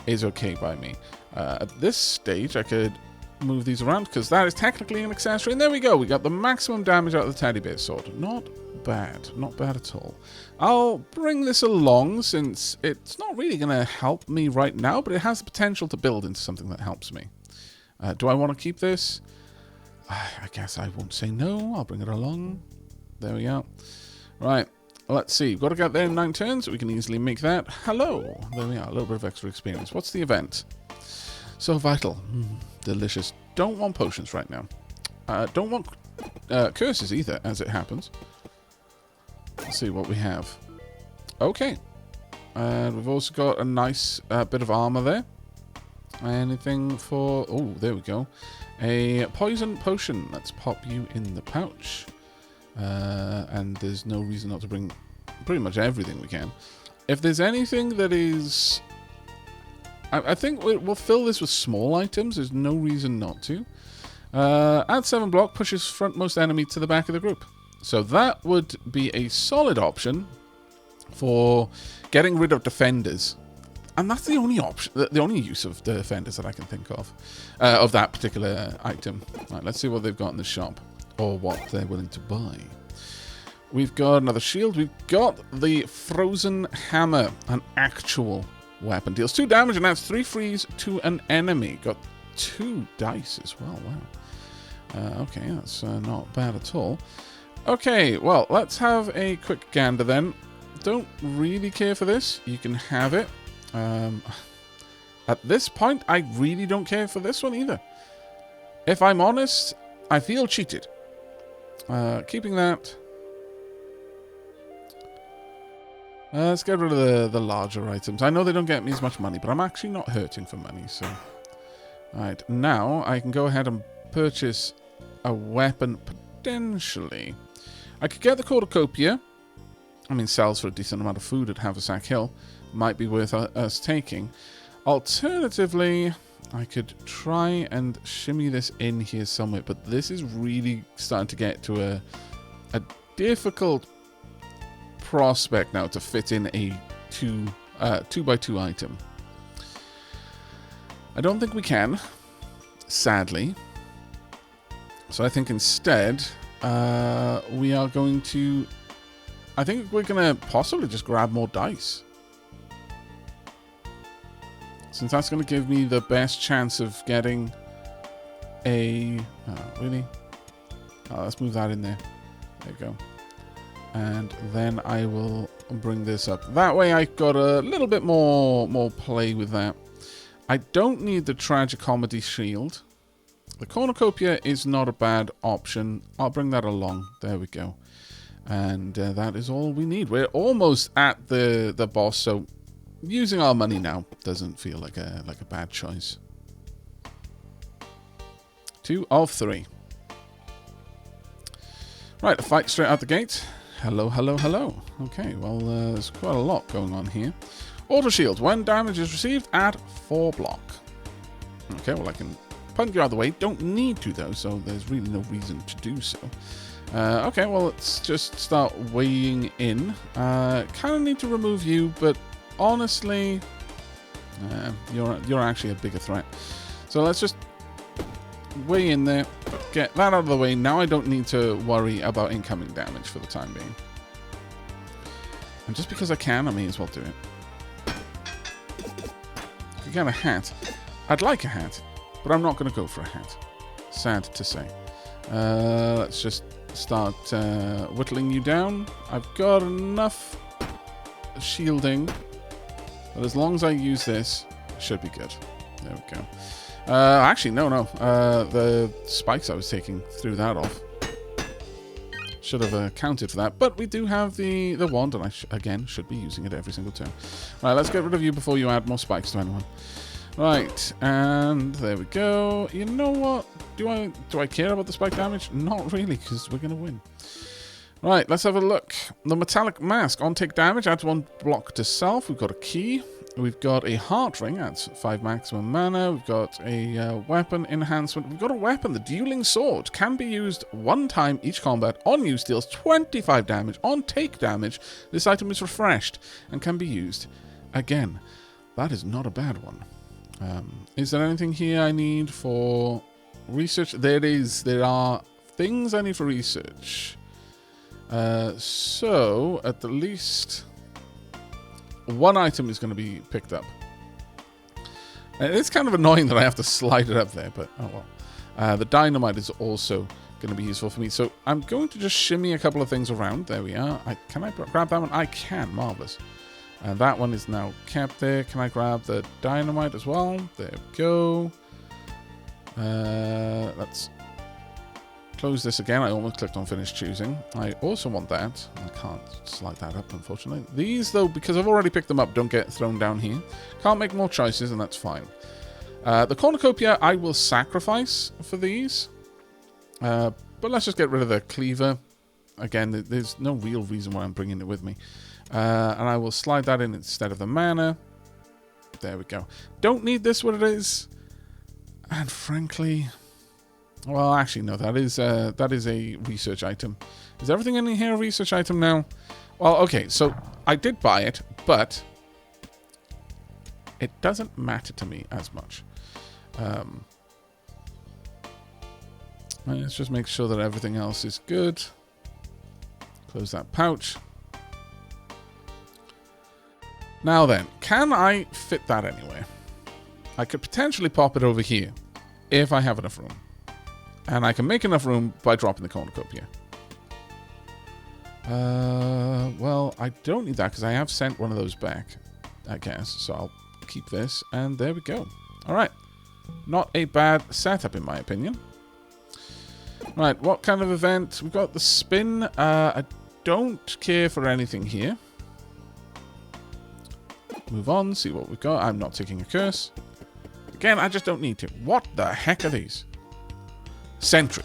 is okay by me. At this stage, I could move these around because that is technically an accessory. And there we go. We got the maximum damage out of the teddy bear sword. Not bad. Not bad at all. I'll bring this along since it's not really going to help me right now, but it has the potential to build into something that helps me. Do I want to keep this? I guess I won't say no. I'll bring it along. There we go. Right. Let's see. We've got to get there in 9 turns. We can easily make that. Hello. There we are. A little bit of extra experience. What's the event? So vital. Delicious. Don't want potions right now. Don't want curses either, as it happens. Let's see what we have. Okay. And we've also got a nice bit of armor there. Anything for... Oh, there we go. A poison potion. Let's pop you in the pouch. And there's no reason not to bring pretty much everything we can. If there's anything that is... I think we'll fill this with small items. There's no reason not to. Add 7 block, pushes frontmost enemy to the back of the group. So that would be a solid option for getting rid of defenders. And that's the only option, the only use of the defenders that I can think of that particular item. Right, let's see what they've got in the shop, or what they're willing to buy. We've got another shield. We've got the Frozen Hammer, an actual weapon. Deals 2 damage and adds 3 freeze to an enemy. Got 2 dice as well. Wow. Okay, that's not bad at all. Okay, well, let's have a quick gander then. Don't really care for this. You can have it. At this point, I really don't care for this one either. If I'm honest, I feel cheated. Keeping that. Let's get rid of the larger items. I know they don't get me as much money, but I'm actually not hurting for money, so... Alright, now I can go ahead and purchase a weapon, potentially. I could get the cornucopia. I mean, sells for a decent amount of food at Haversack Hill. Might be worth us taking. Alternatively, I could try and shimmy this in here somewhere, but this is really starting to get to a difficult prospect now to fit in a 2x2 item. I don't think we can, sadly. So I think instead we are going to... I think we're going to possibly just grab more dice. Since that's going to give me the best chance of getting a... Oh, really? Oh, let's move that in there. There you go. And then I will bring this up. That way I got a little bit more play with that. I don't need the Tragicomedy shield. The cornucopia is not a bad option. I'll bring that along. There we go. And that is all we need. We're almost at the boss, so using our money now doesn't feel like a bad choice. 2 of 3. Right, a fight straight out the gate. Hello, hello, hello. Okay, well, there's quite a lot going on here. Auto shield. When damage is received, add 4 block. Okay, well, I can punt you out of the way. Don't need to, though, so there's really no reason to do so. Okay, well, let's just start weighing in. Kind of need to remove you, but honestly, you're actually a bigger threat. So let's just weigh in there, get that out of the way. Now I don't need to worry about incoming damage for the time being. And just because I can, I may as well do it. I could get a hat. I'd like a hat, but I'm not going to go for a hat. Sad to say. Let's just start whittling you down. I've got enough shielding, but as long as I use this, it should be good. There we go. Actually, no. The spikes I was taking threw that off. Should have accounted for that. But we do have the wand, and I, again, should be using it every single turn. Right, let's get rid of you before you add more spikes to anyone. Right, and there we go. You know what? Do I care about the spike damage? Not really, because we're going to win. Right, let's have a look. The metallic mask on take damage adds 1 block to self. We've got a key. We've got a heart ring, adds 5 maximum mana. We've got a weapon enhancement. We've got a weapon, the dueling sword. Can be used 1 time each combat. On use deals 25 damage. On take damage, this item is refreshed and can be used again. That is not a bad one. Is there anything here I need for research? There is. There are things I need for research. So, at the least, 1 item is going to be picked up. And it's kind of annoying that I have to slide it up there, but oh well. The dynamite is also going to be useful for me. So, I'm going to just shimmy a couple of things around. There we are. Can I grab that one? I can. Marvelous. And that one is now kept there. Can I grab the dynamite as well? There we go. Let's close this again. I almost clicked on finish choosing. I also want that. I can't slide that up, unfortunately. These, though, because I've already picked them up, don't get thrown down here. Can't make more choices, and that's fine. The cornucopia I will sacrifice for these. But let's just get rid of the cleaver. Again, there's no real reason why I'm bringing it with me. And I will slide that in instead of the mana. There we go. Don't need this what it is. And frankly... Well, actually, no. That is a research item. Is everything in here a research item now? Well, okay. So, I did buy it, but... it doesn't matter to me as much. Let's just make sure that everything else is good. Close that pouch. Now then, can I fit that anywhere? I could potentially pop it over here, if I have enough room. And I can make enough room by dropping the cornucopia. Well, I don't need that because I have sent one of those back, I guess. So I'll keep this, and there we go. Alright. Not a bad setup, in my opinion. Right, what kind of event? We've got the spin. I don't care for anything here. Move on, see what we've got. I'm not taking a curse. Again, I just don't need to. What the heck are these? Sentry.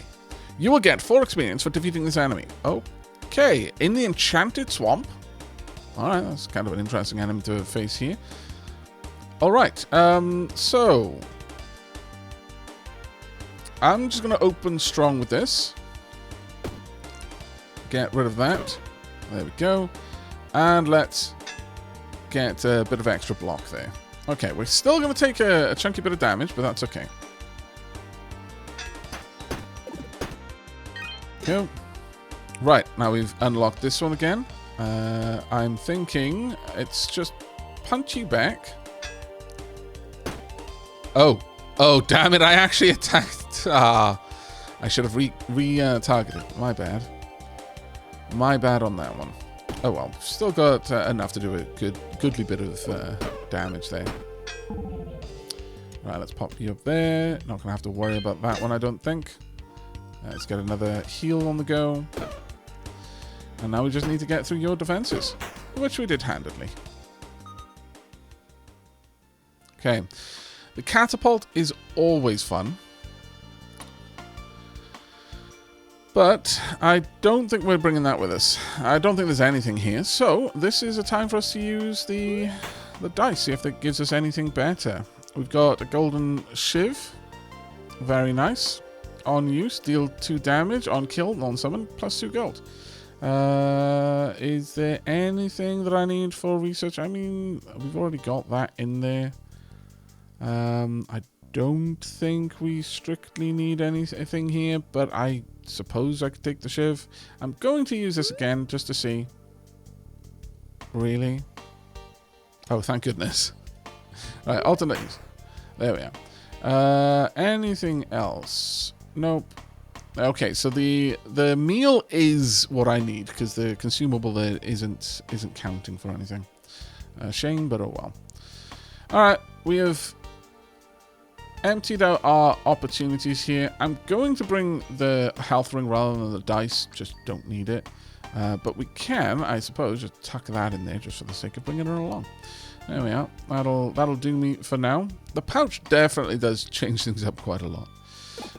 You will get 4 experience for defeating this enemy. Okay, in the Enchanted Swamp. Alright, that's kind of an interesting enemy to face here. Alright, so... I'm just going to open strong with this. Get rid of that. There we go. And let's get a bit of extra block there. Okay, we're still going to take a chunky bit of damage, but that's okay. Go. Right, now we've unlocked this one again. I'm thinking it's just punch you back. Oh, damn it, I actually attacked. I should have re-targeted. My bad. My bad on that one. Oh well, still got enough to do a goodly bit of damage there. Right, let's pop you up there. Not going to have to worry about that one, I don't think. Let's get another heal on the go. And now we just need to get through your defenses, which we did handedly. Okay. The catapult is always fun. But I don't think we're bringing that with us. I don't think there's anything here. So this is a time for us to use the dice, see if that gives us anything better. We've got a golden shiv. Very nice. On use, deal 2 damage. On kill, non-summon, plus 2 gold. Is there anything that I need for research? I mean, we've already got that in there. I don't think we strictly need anything here, but I suppose I could take the shiv. I'm going to use this again just to see. Really? Oh, thank goodness. Right, alternate use. There we are. Anything else? Nope. Okay, so the meal is what I need because the consumable there isn't counting for anything. Shame, but oh well. All right, we have emptied out our opportunities here. I'm going to bring the health ring rather than the dice. Just don't need it. But we can, I suppose, just tuck that in there just for the sake of bringing her along. There we are. That'll do me for now. The pouch definitely does change things up quite a lot.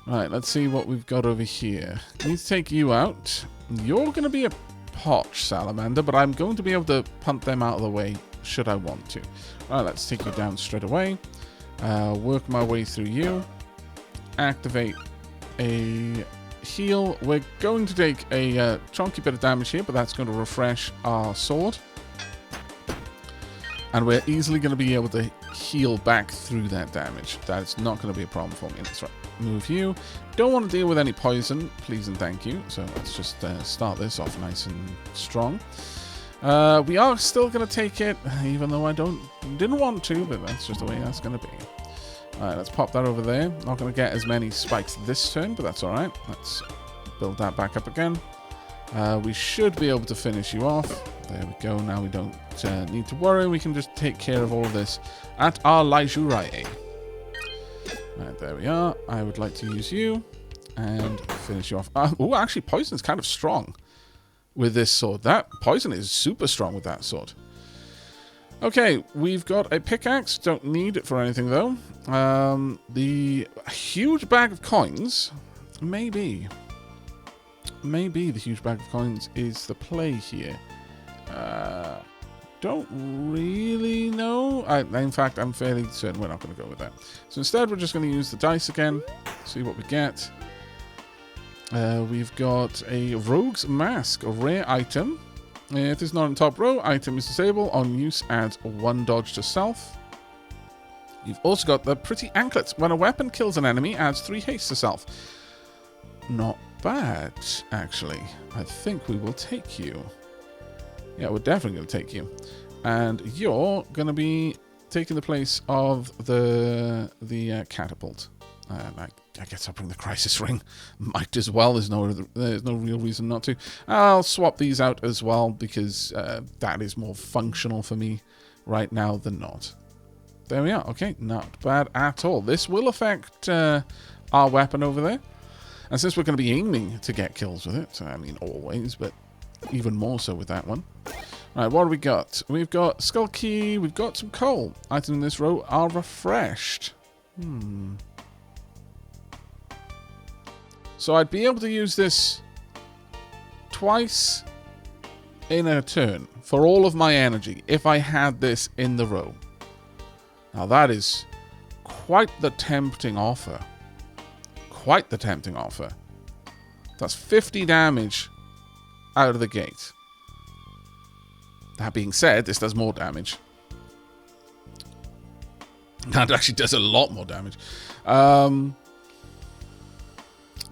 Right, let's see what we've got over here. Need to take you out. You're going to be a potch salamander, but I'm going to be able to punt them out of the way should I want to. Right, let's take you down straight away. Work my way through you. Activate a heal. We're going to take a chunky bit of damage here, but that's going to refresh our sword. And we're easily going to be able to heal back through that damage. That is not going to be a problem for me. That's right. Move you. Don't want to deal with any poison, please and thank you. So let's just start this off nice and strong. We are still going to take it, even though I didn't want to, but that's just the way that's going to be. Alright, let's pop that over there. Not going to get as many spikes this turn, but that's alright. Let's build that back up again. We should be able to finish you off. There we go. Now we don't need to worry. We can just take care of all of this at our leisure. Right, there we are. I would like to use you and finish you off. Oh, actually, poison's kind of strong with this sword. That poison is super strong with that sword. Okay, we've got a pickaxe. Don't need it for anything, though. The huge bag of coins, maybe the huge bag of coins is the play here. Don't really know. In fact, I'm fairly certain we're not going to go with that. So instead, we're just going to use the dice again. See what we get. We've got a Rogue's Mask, a rare item. If it's not in top row, item is disabled. On use, adds 1 dodge to self. You've also got the Pretty Anklets. When a weapon kills an enemy, adds 3 haste to self. Not bad, actually. I think we will take you. Yeah, we're definitely going to take you. And you're going to be taking the place of the catapult. I guess I'll bring the crisis ring. Might as well. There's no real reason not to. I'll swap these out as well because that is more functional for me right now than not. There we are. Okay, not bad at all. This will affect our weapon over there. And since we're going to be aiming to get kills with it, I mean always, but even more so with that one. Right, what do we got? We've got Skull Key, we've got some coal. Items in this row are refreshed. So I'd be able to use this twice in a turn for all of my energy if I had this in the row. Now that is quite the tempting offer. Quite the tempting offer. That's 50 damage out of the gate. That being said, this does more damage. That actually does a lot more damage.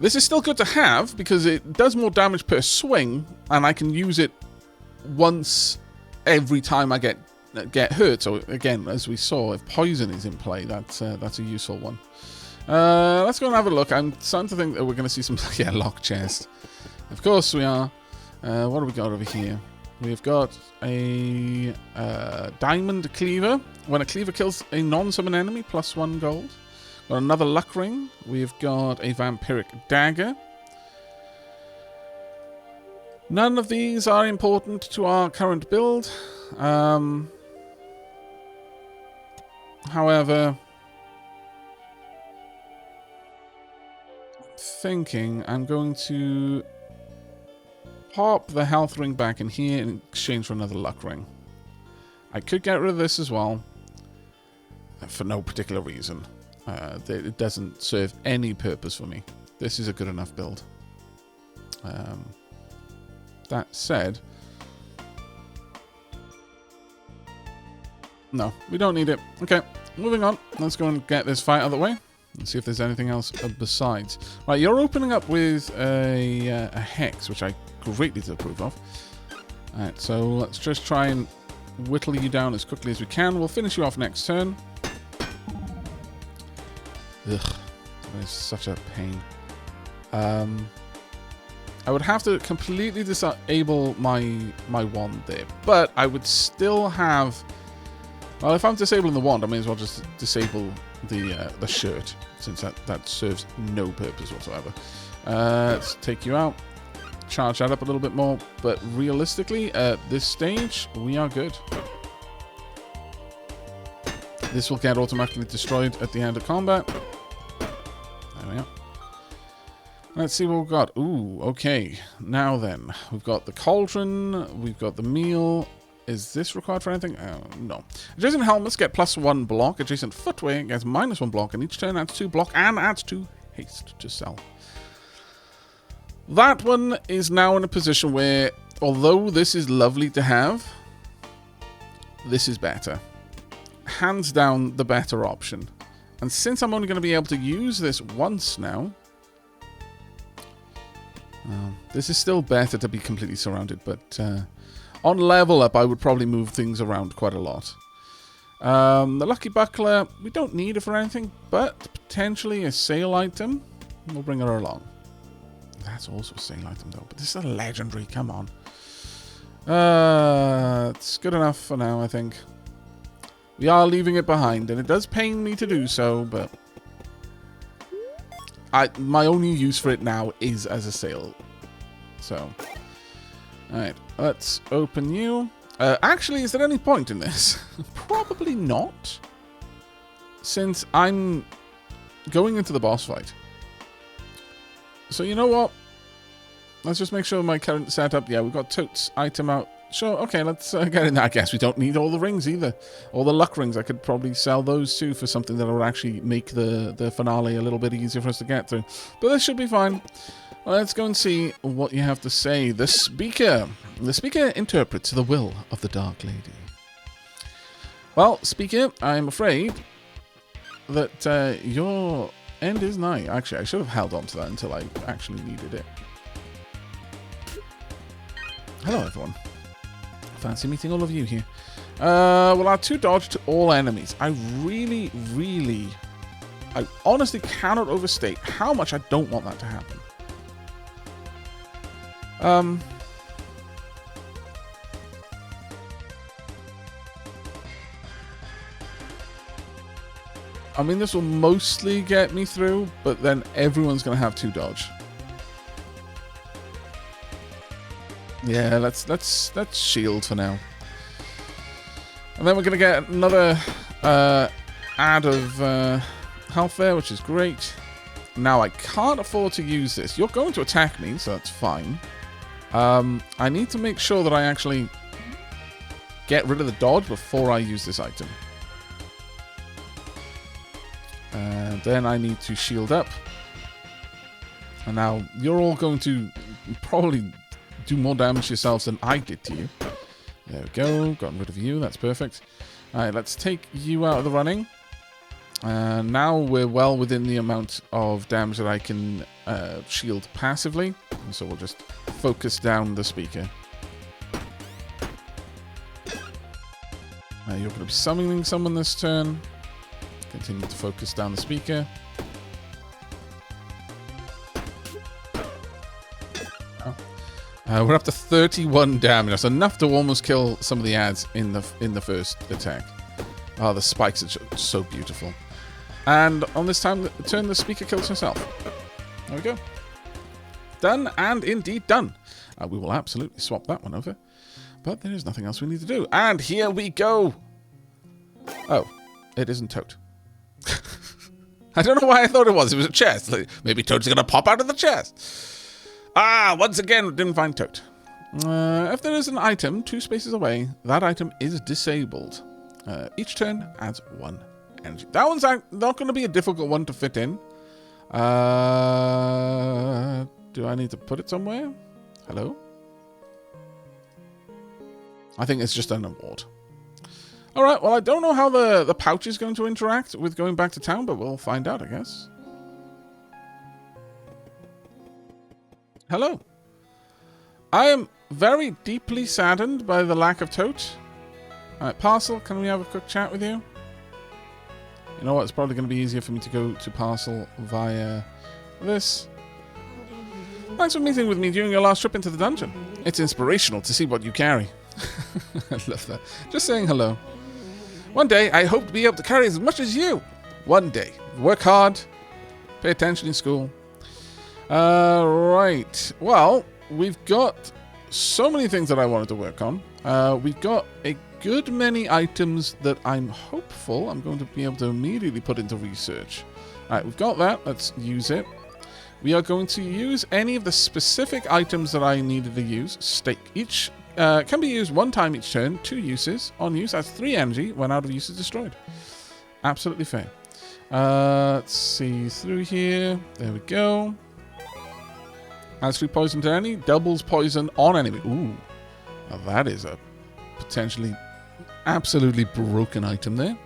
This is still good to have because it does more damage per swing, and I can use it once every time I get hurt. So again, as we saw, if poison is in play, that's a useful one. Let's go and have a look. I'm starting to think that we're going to see some lock chest. Of course we are. What do we got over here? We've got a diamond cleaver. When a cleaver kills a non-summon enemy, +1 gold. Got another luck ring. We've got a vampiric dagger. None of these are important to our current build. However, thinking I'm going to pop the health ring back in here in exchange for another luck ring. I could get rid of this as well for no particular reason. It doesn't serve any purpose for me. This is a good enough build. That said, no, we don't need it. Okay, moving on. Let's go and get this fight out of the way and see if there's anything else besides. Right, you're opening up with a hex, which I greatly disapprove of. Alright, so let's just try and whittle you down as quickly as we can. We'll finish you off next turn. Ugh, that is such a pain. I would have to completely disable my wand there, but I would still have... Well, if I'm disabling the wand, I may as well just disable the shirt, since that serves no purpose whatsoever. Let's take you out. Charge that up a little bit more, but realistically, at this stage, we are good. This will get automatically destroyed at the end of combat. There we are. Let's see what we've got. Ooh, okay. Now then, we've got the cauldron, we've got the meal. Is this required for anything? No. Adjacent helmets get +1 block, adjacent footwear gets -1 block, and each turn adds 2 block and adds 2 haste to sell. That one is now in a position where, although this is lovely to have, this is better. Hands down, the better option. And since I'm only going to be able to use this once now, this is still better to be completely surrounded, but on level up, I would probably move things around quite a lot. The Lucky Buckler, we don't need it for anything, but potentially a sale item. We'll bring her along. That's also a sale item, though, but this is a legendary, come on. It's good enough for now, I think. We are leaving it behind, and it does pain me to do so, but my only use for it now is as a sale. So, alright, let's open you. Actually, is there any point in this? Probably not, since I'm going into the boss fight. So you know what? Let's just make sure my current setup, yeah, we've got Toad's item out. Sure, okay, let's get in there. I guess we don't need all the rings either. All the luck rings, I could probably sell those too for something that would actually make the finale a little bit easier for us to get through. But this should be fine. Let's go and see what you have to say. The speaker. The speaker interprets the will of the Dark Lady. Well, speaker, I'm afraid that your end is nigh. Actually, I should have held on to that until I actually needed it. Hello, everyone. Fancy meeting all of you here. We'll add 2 dodge to all enemies. I honestly cannot overstate how much I don't want that to happen. I mean, this will mostly get me through, but then everyone's going to have 2 dodge. Yeah, let's shield for now. And then we're going to get another add of health there, which is great. Now, I can't afford to use this. You're going to attack me, so that's fine. I need to make sure that I actually get rid of the dodge before I use this item. And then I need to shield up. And now, you're all going to probably do more damage to yourselves than I did to you. There we go. Gotten rid of you. That's perfect. Alright, let's take you out of the running. And now we're well within the amount of damage that I can shield passively. So we'll just focus down the speaker. You're going to be summoning someone this turn. Continue to focus down the speaker. We're up to 31 damage. That's enough to almost kill some of the ads in the first attack. Oh, the spikes are so beautiful. And on this turn, the speaker kills herself. There we go. Done, and indeed done. We will absolutely swap that one over. But there is nothing else we need to do. And here we go. Oh, it isn't Toad. I don't know why I thought it was. It was a chest. Like, maybe Toad's going to pop out of the chest. Ah, once again, didn't find Toad. If there is an item 2 spaces away, that item is disabled. Each turn adds 1 energy. That one's not going to be a difficult one to fit in. Do I need to put it somewhere? Hello? I think it's just an award. Alright, well, I don't know how the pouch is going to interact with going back to town, but we'll find out, I guess. Hello. I am very deeply saddened by the lack of Tote. Alright, Parcel, can we have a quick chat with you? You know what, it's probably going to be easier for me to go to Parcel via this. Thanks for meeting with me during your last trip into the dungeon. It's inspirational to see what you carry. I love that. Just saying hello. One day, I hope to be able to carry as much as you. One day. Work hard. Pay attention in school. Right. Well, we've got so many things that I wanted to work on. We've got a good many items that I'm hopeful I'm going to be able to immediately put into research. Alright, we've got that. Let's use it. We are going to use any of the specific items that I needed to use. Steak. Each can be used one time each turn. 2 uses. On use, that's 3 energy. When out of use is destroyed. Absolutely fair. Let's see through here. There we go. Adds 3 poison to enemy. Doubles poison on enemy. Ooh. Now that is a potentially absolutely broken item there.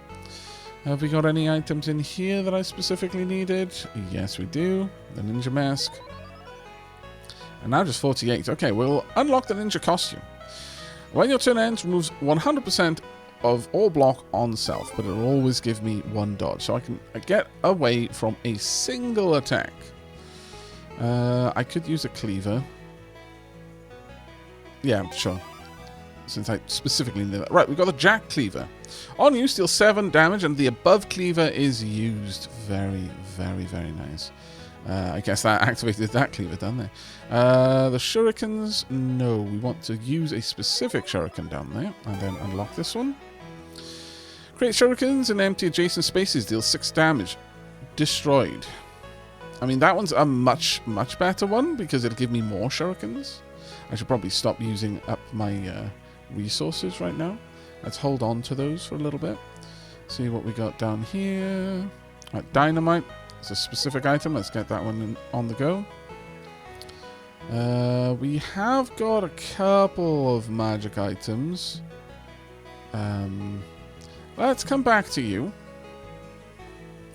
Have we got any items in here that I specifically needed? Yes, we do. The ninja mask. And now just 48. Okay, we'll unlock the ninja costume. When your turn ends, removes 100% of all block on self, but it'll always give me 1 dodge. So I can get away from a single attack. I could use a cleaver. Yeah, sure. Since I specifically knew that. Right, we've got the Jack Cleaver. On use, deals 7 damage, and the above cleaver is used. Very, very, very nice. I guess that activated that cleaver down there. The shurikens, no. We want to use a specific shuriken down there, and then unlock this one. Create shurikens in empty adjacent spaces, deals 6 damage. Destroyed. I mean, that one's a much, much better one, because it'll give me more shurikens. I should probably stop using up my resources right now. Let's hold on to those for a little bit. See what we got down here. Right, dynamite. It's a specific item. Let's get that one on the go. We have got a couple of magic items. Let's come back to you.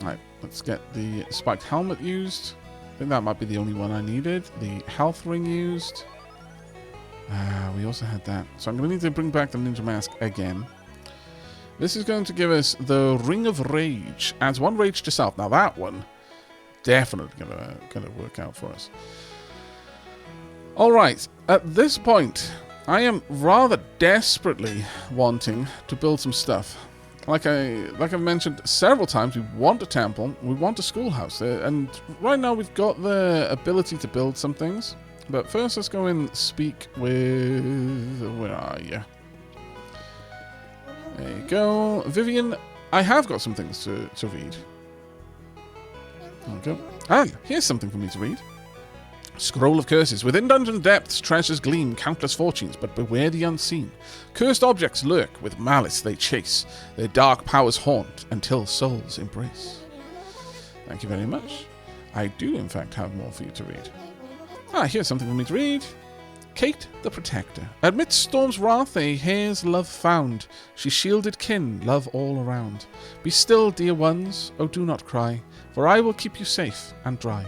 Alright, let's get the spiked helmet used. I think that might be the only one I needed. The health ring used. We also had that. So I'm going to need to bring back the ninja mask again. This is going to give us the Ring of Rage. Adds 1 rage to self. Now that one, definitely going to work out for us. Alright, at this point, I am rather desperately wanting to build some stuff. Like I've mentioned several times, we want a temple, we want a schoolhouse. And right now we've got the ability to build some things. But first, let's go and speak with... Where are you? There you go. Vivian, I have got some things to read. There we go. Ah, here's something for me to read. Scroll of Curses. Within dungeon depths, treasures gleam countless fortunes, but beware the unseen. Cursed objects lurk, with malice they chase. Their dark powers haunt, until souls embrace. Thank you very much. I do, in fact, have more for you to read. Ah, here's something for me to read. Kate the Protector. Amidst storm's wrath, a hare's love found. She shielded kin, love all around. Be still, dear ones, oh do not cry, for I will keep you safe and dry.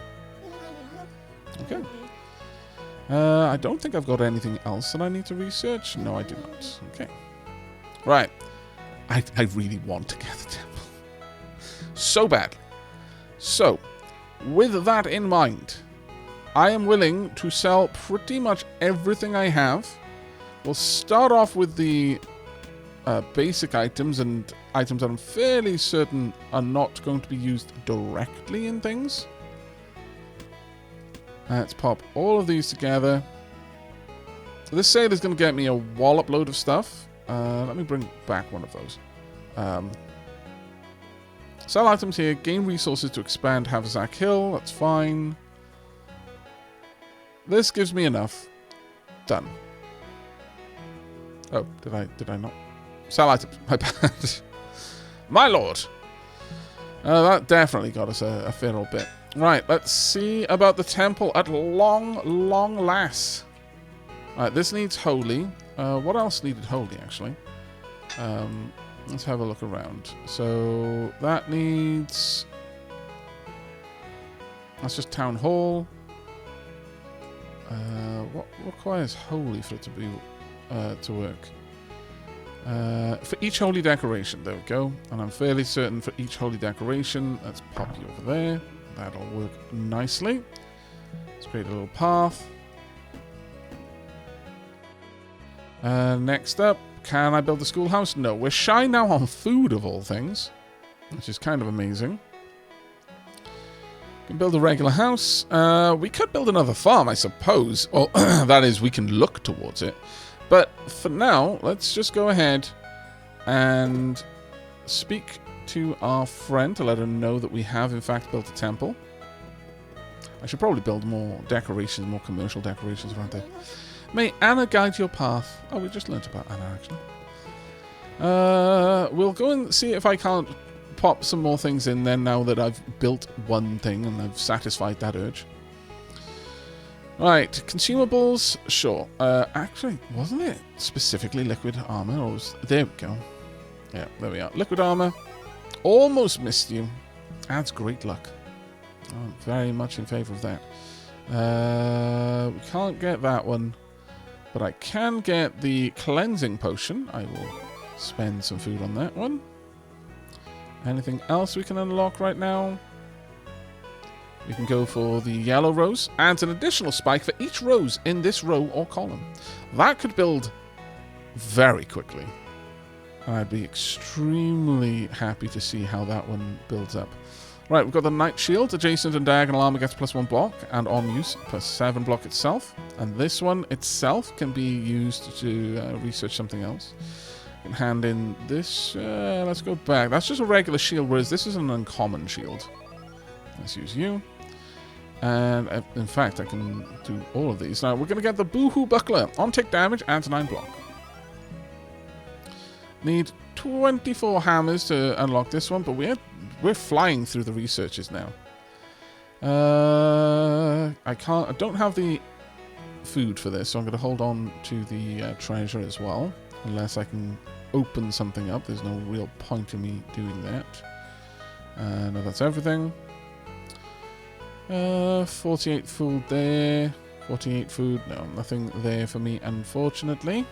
Okay. I don't think I've got anything else that I need to research. No, I do not. Okay. Right. I really want to get the temple. So badly. So, with that in mind... I am willing to sell pretty much everything I have. We'll start off with the basic items and items that I'm fairly certain are not going to be used directly in things. Let's pop all of these together. This sale is going to get me a wallop load of stuff. Let me bring back one of those. Sell items here. Gain resources to expand Aavak Hill. That's fine. This gives me enough. Done. Oh, did I not? Sell items. My bad. My lord. That definitely got us a fair old bit. Right, let's see about the temple at long last. Right, this needs holy. What else needed holy, actually? Let's have a look around. So, that needs... That's just town hall. What requires holy for it to be to work? For each holy decoration, there we go. And I'm fairly certain for each holy decoration, let's pop you over there. That'll work nicely. Let's create a little path. Next up, can I build a schoolhouse? No, we're shy now on food of all things. which is kind of amazing. We can build a regular house. We could build another farm, I suppose. Well, that is, we can look towards it. But for now, let's just go ahead and speak to our friend to let her know that we have, in fact, built a temple. I should probably build more decorations, more commercial decorations around there. May Anna guide your path. Oh, we just learnt about Anna, actually. We'll go and see if I can't pop some more things in then now that I've built one thing and I've satisfied that urge. Right, consumables, sure. Actually, wasn't it specifically liquid armor? Or was... There we go. Yeah, there we are. Liquid armor. Almost missed you. Adds great luck. I'm very much in favor of that. We can't get that one. But I can get the cleansing potion. I will spend some food on that one. Anything else we can unlock right now? We can go for the yellow rose. Adds an additional spike for each rose in this row or column. That could build very quickly. I'd be extremely happy to see how that one builds up. Right, we've got the Knight Shield. Adjacent and diagonal armor gets +1 block, and on use, +7 block itself. And this one itself can be used to research something else. You can hand in this. Let's go back. That's just a regular shield, whereas this is an uncommon shield. Let's use you. And in fact, I can do all of these. Now, we're going to get the Boohoo Buckler. On tick damage, adds 9 block. Need 24 hammers to unlock this one, but we're flying through the researches now. I don't have the food for this, so I'm going to hold on to the treasure as well, unless I can open something up. There's no real point in me doing that. No, that's everything. 48 food there. 48 food. No, nothing there for me, unfortunately.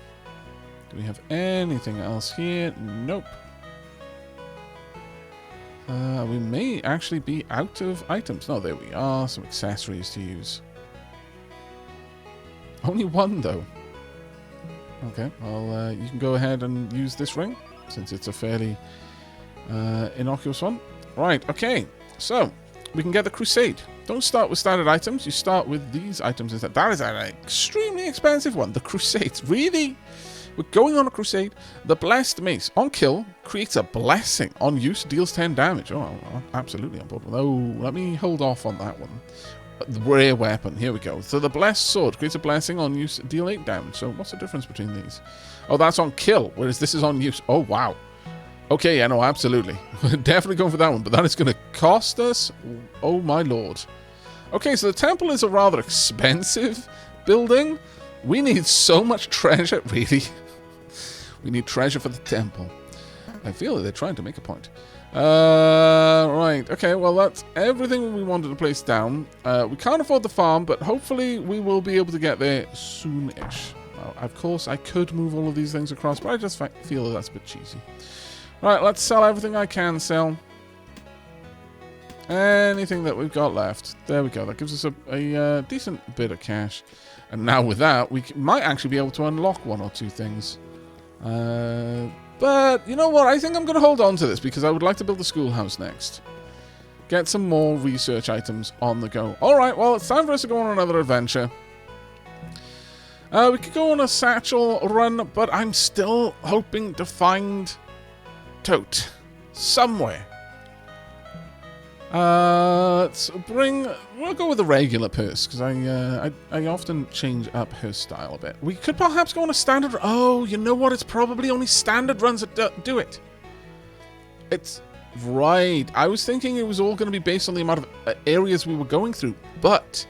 Do we have anything else here? Nope. We may actually be out of items. No, there we are. Some accessories to use. Only one, though. Okay, well, you can go ahead and use this ring, since it's a fairly innocuous one. Right, okay. So, we can get the Crusade. Don't start with standard items. You start with these items instead. That is an extremely expensive one. The Crusade. Really? We're going on a crusade. The Blessed Mace. On kill, creates a blessing. On use, deals 10 damage. Oh, I'm absolutely on board with that. Oh, let me hold off on that one. The rare weapon. Here we go. So the Blessed Sword creates a blessing. On use, deal 8 damage. So what's the difference between these? Oh, that's on kill, whereas this is on use. Oh, wow. Okay, yeah, no, absolutely. We're definitely going for that one, but that is going to cost us. Oh, my lord. Okay, so the temple is a rather expensive building. We need so much treasure, really. We need treasure for the temple. I feel that they're trying to make a point. Right. Okay, well, that's everything we wanted to place down. We can't afford the farm, but hopefully we will be able to get there soon-ish. Of course, I could move all of these things across, but I just feel that that's a bit cheesy. Right, let's sell everything I can sell. Anything that we've got left. There we go. That gives us a decent bit of cash. And now with that, we might actually be able to unlock 1 or 2 things. But, you know what? I think I'm going to hold on to this because I would like to build the schoolhouse next. Get some more research items on the go. Alright, well, it's time for us to go on another adventure. We could go on a satchel run, but I'm still hoping to find Tote somewhere. We'll go with the regular purse, because I often change up her style a bit. We could perhaps go on a standard... Oh, you know what? It's probably only standard runs that do it. It's... Right. I was thinking it was all going to be based on the amount of areas we were going through, but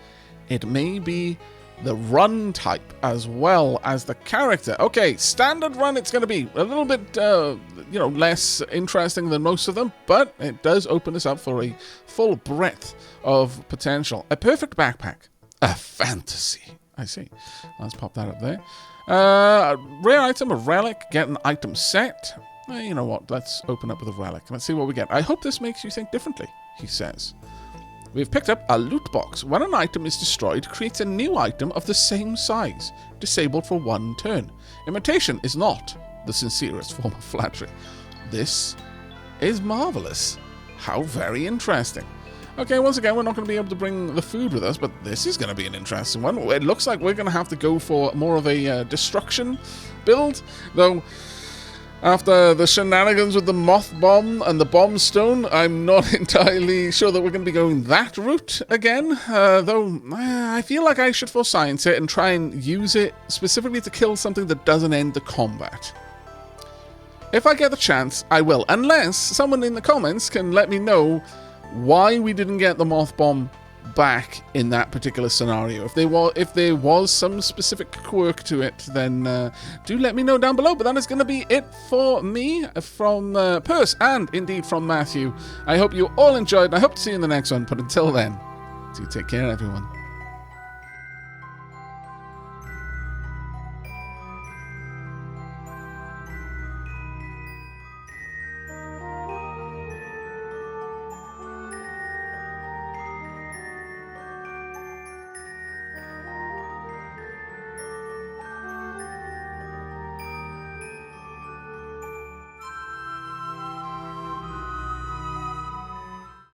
it may be the run type as well as the character. Okay, standard run it's going to be a little bit, less interesting than most of them, but it does open us up for a full breadth of potential. A perfect backpack. A fantasy. I see. Let's pop that up there. Rare item, a relic. Get an item set. You know what? Let's open up with a relic. Let's see what we get. I hope this makes you think differently, he says. We've picked up a loot box. When an item is destroyed, creates a new item of the same size. Disabled for 1 turn. Imitation is not the sincerest form of flattery. This is marvelous. How very interesting. Okay, once again, we're not going to be able to bring the food with us, but this is going to be an interesting one. It looks like we're going to have to go for more of a destruction build, though after the shenanigans with the moth bomb and the bomb stone, I'm not entirely sure that we're going to be going that route again, though I feel like I should for science it and try and use it specifically to kill something that doesn't end the combat. If I get the chance, I will, unless someone in the comments can let me know why we didn't get the moth bomb back in that particular scenario. If there was some specific quirk to it, then do let me know down below. But that is going to be it for me from Perse and indeed from Matthew. I hope you all enjoyed, and I hope to see you in the next one. But until then, do take care, everyone.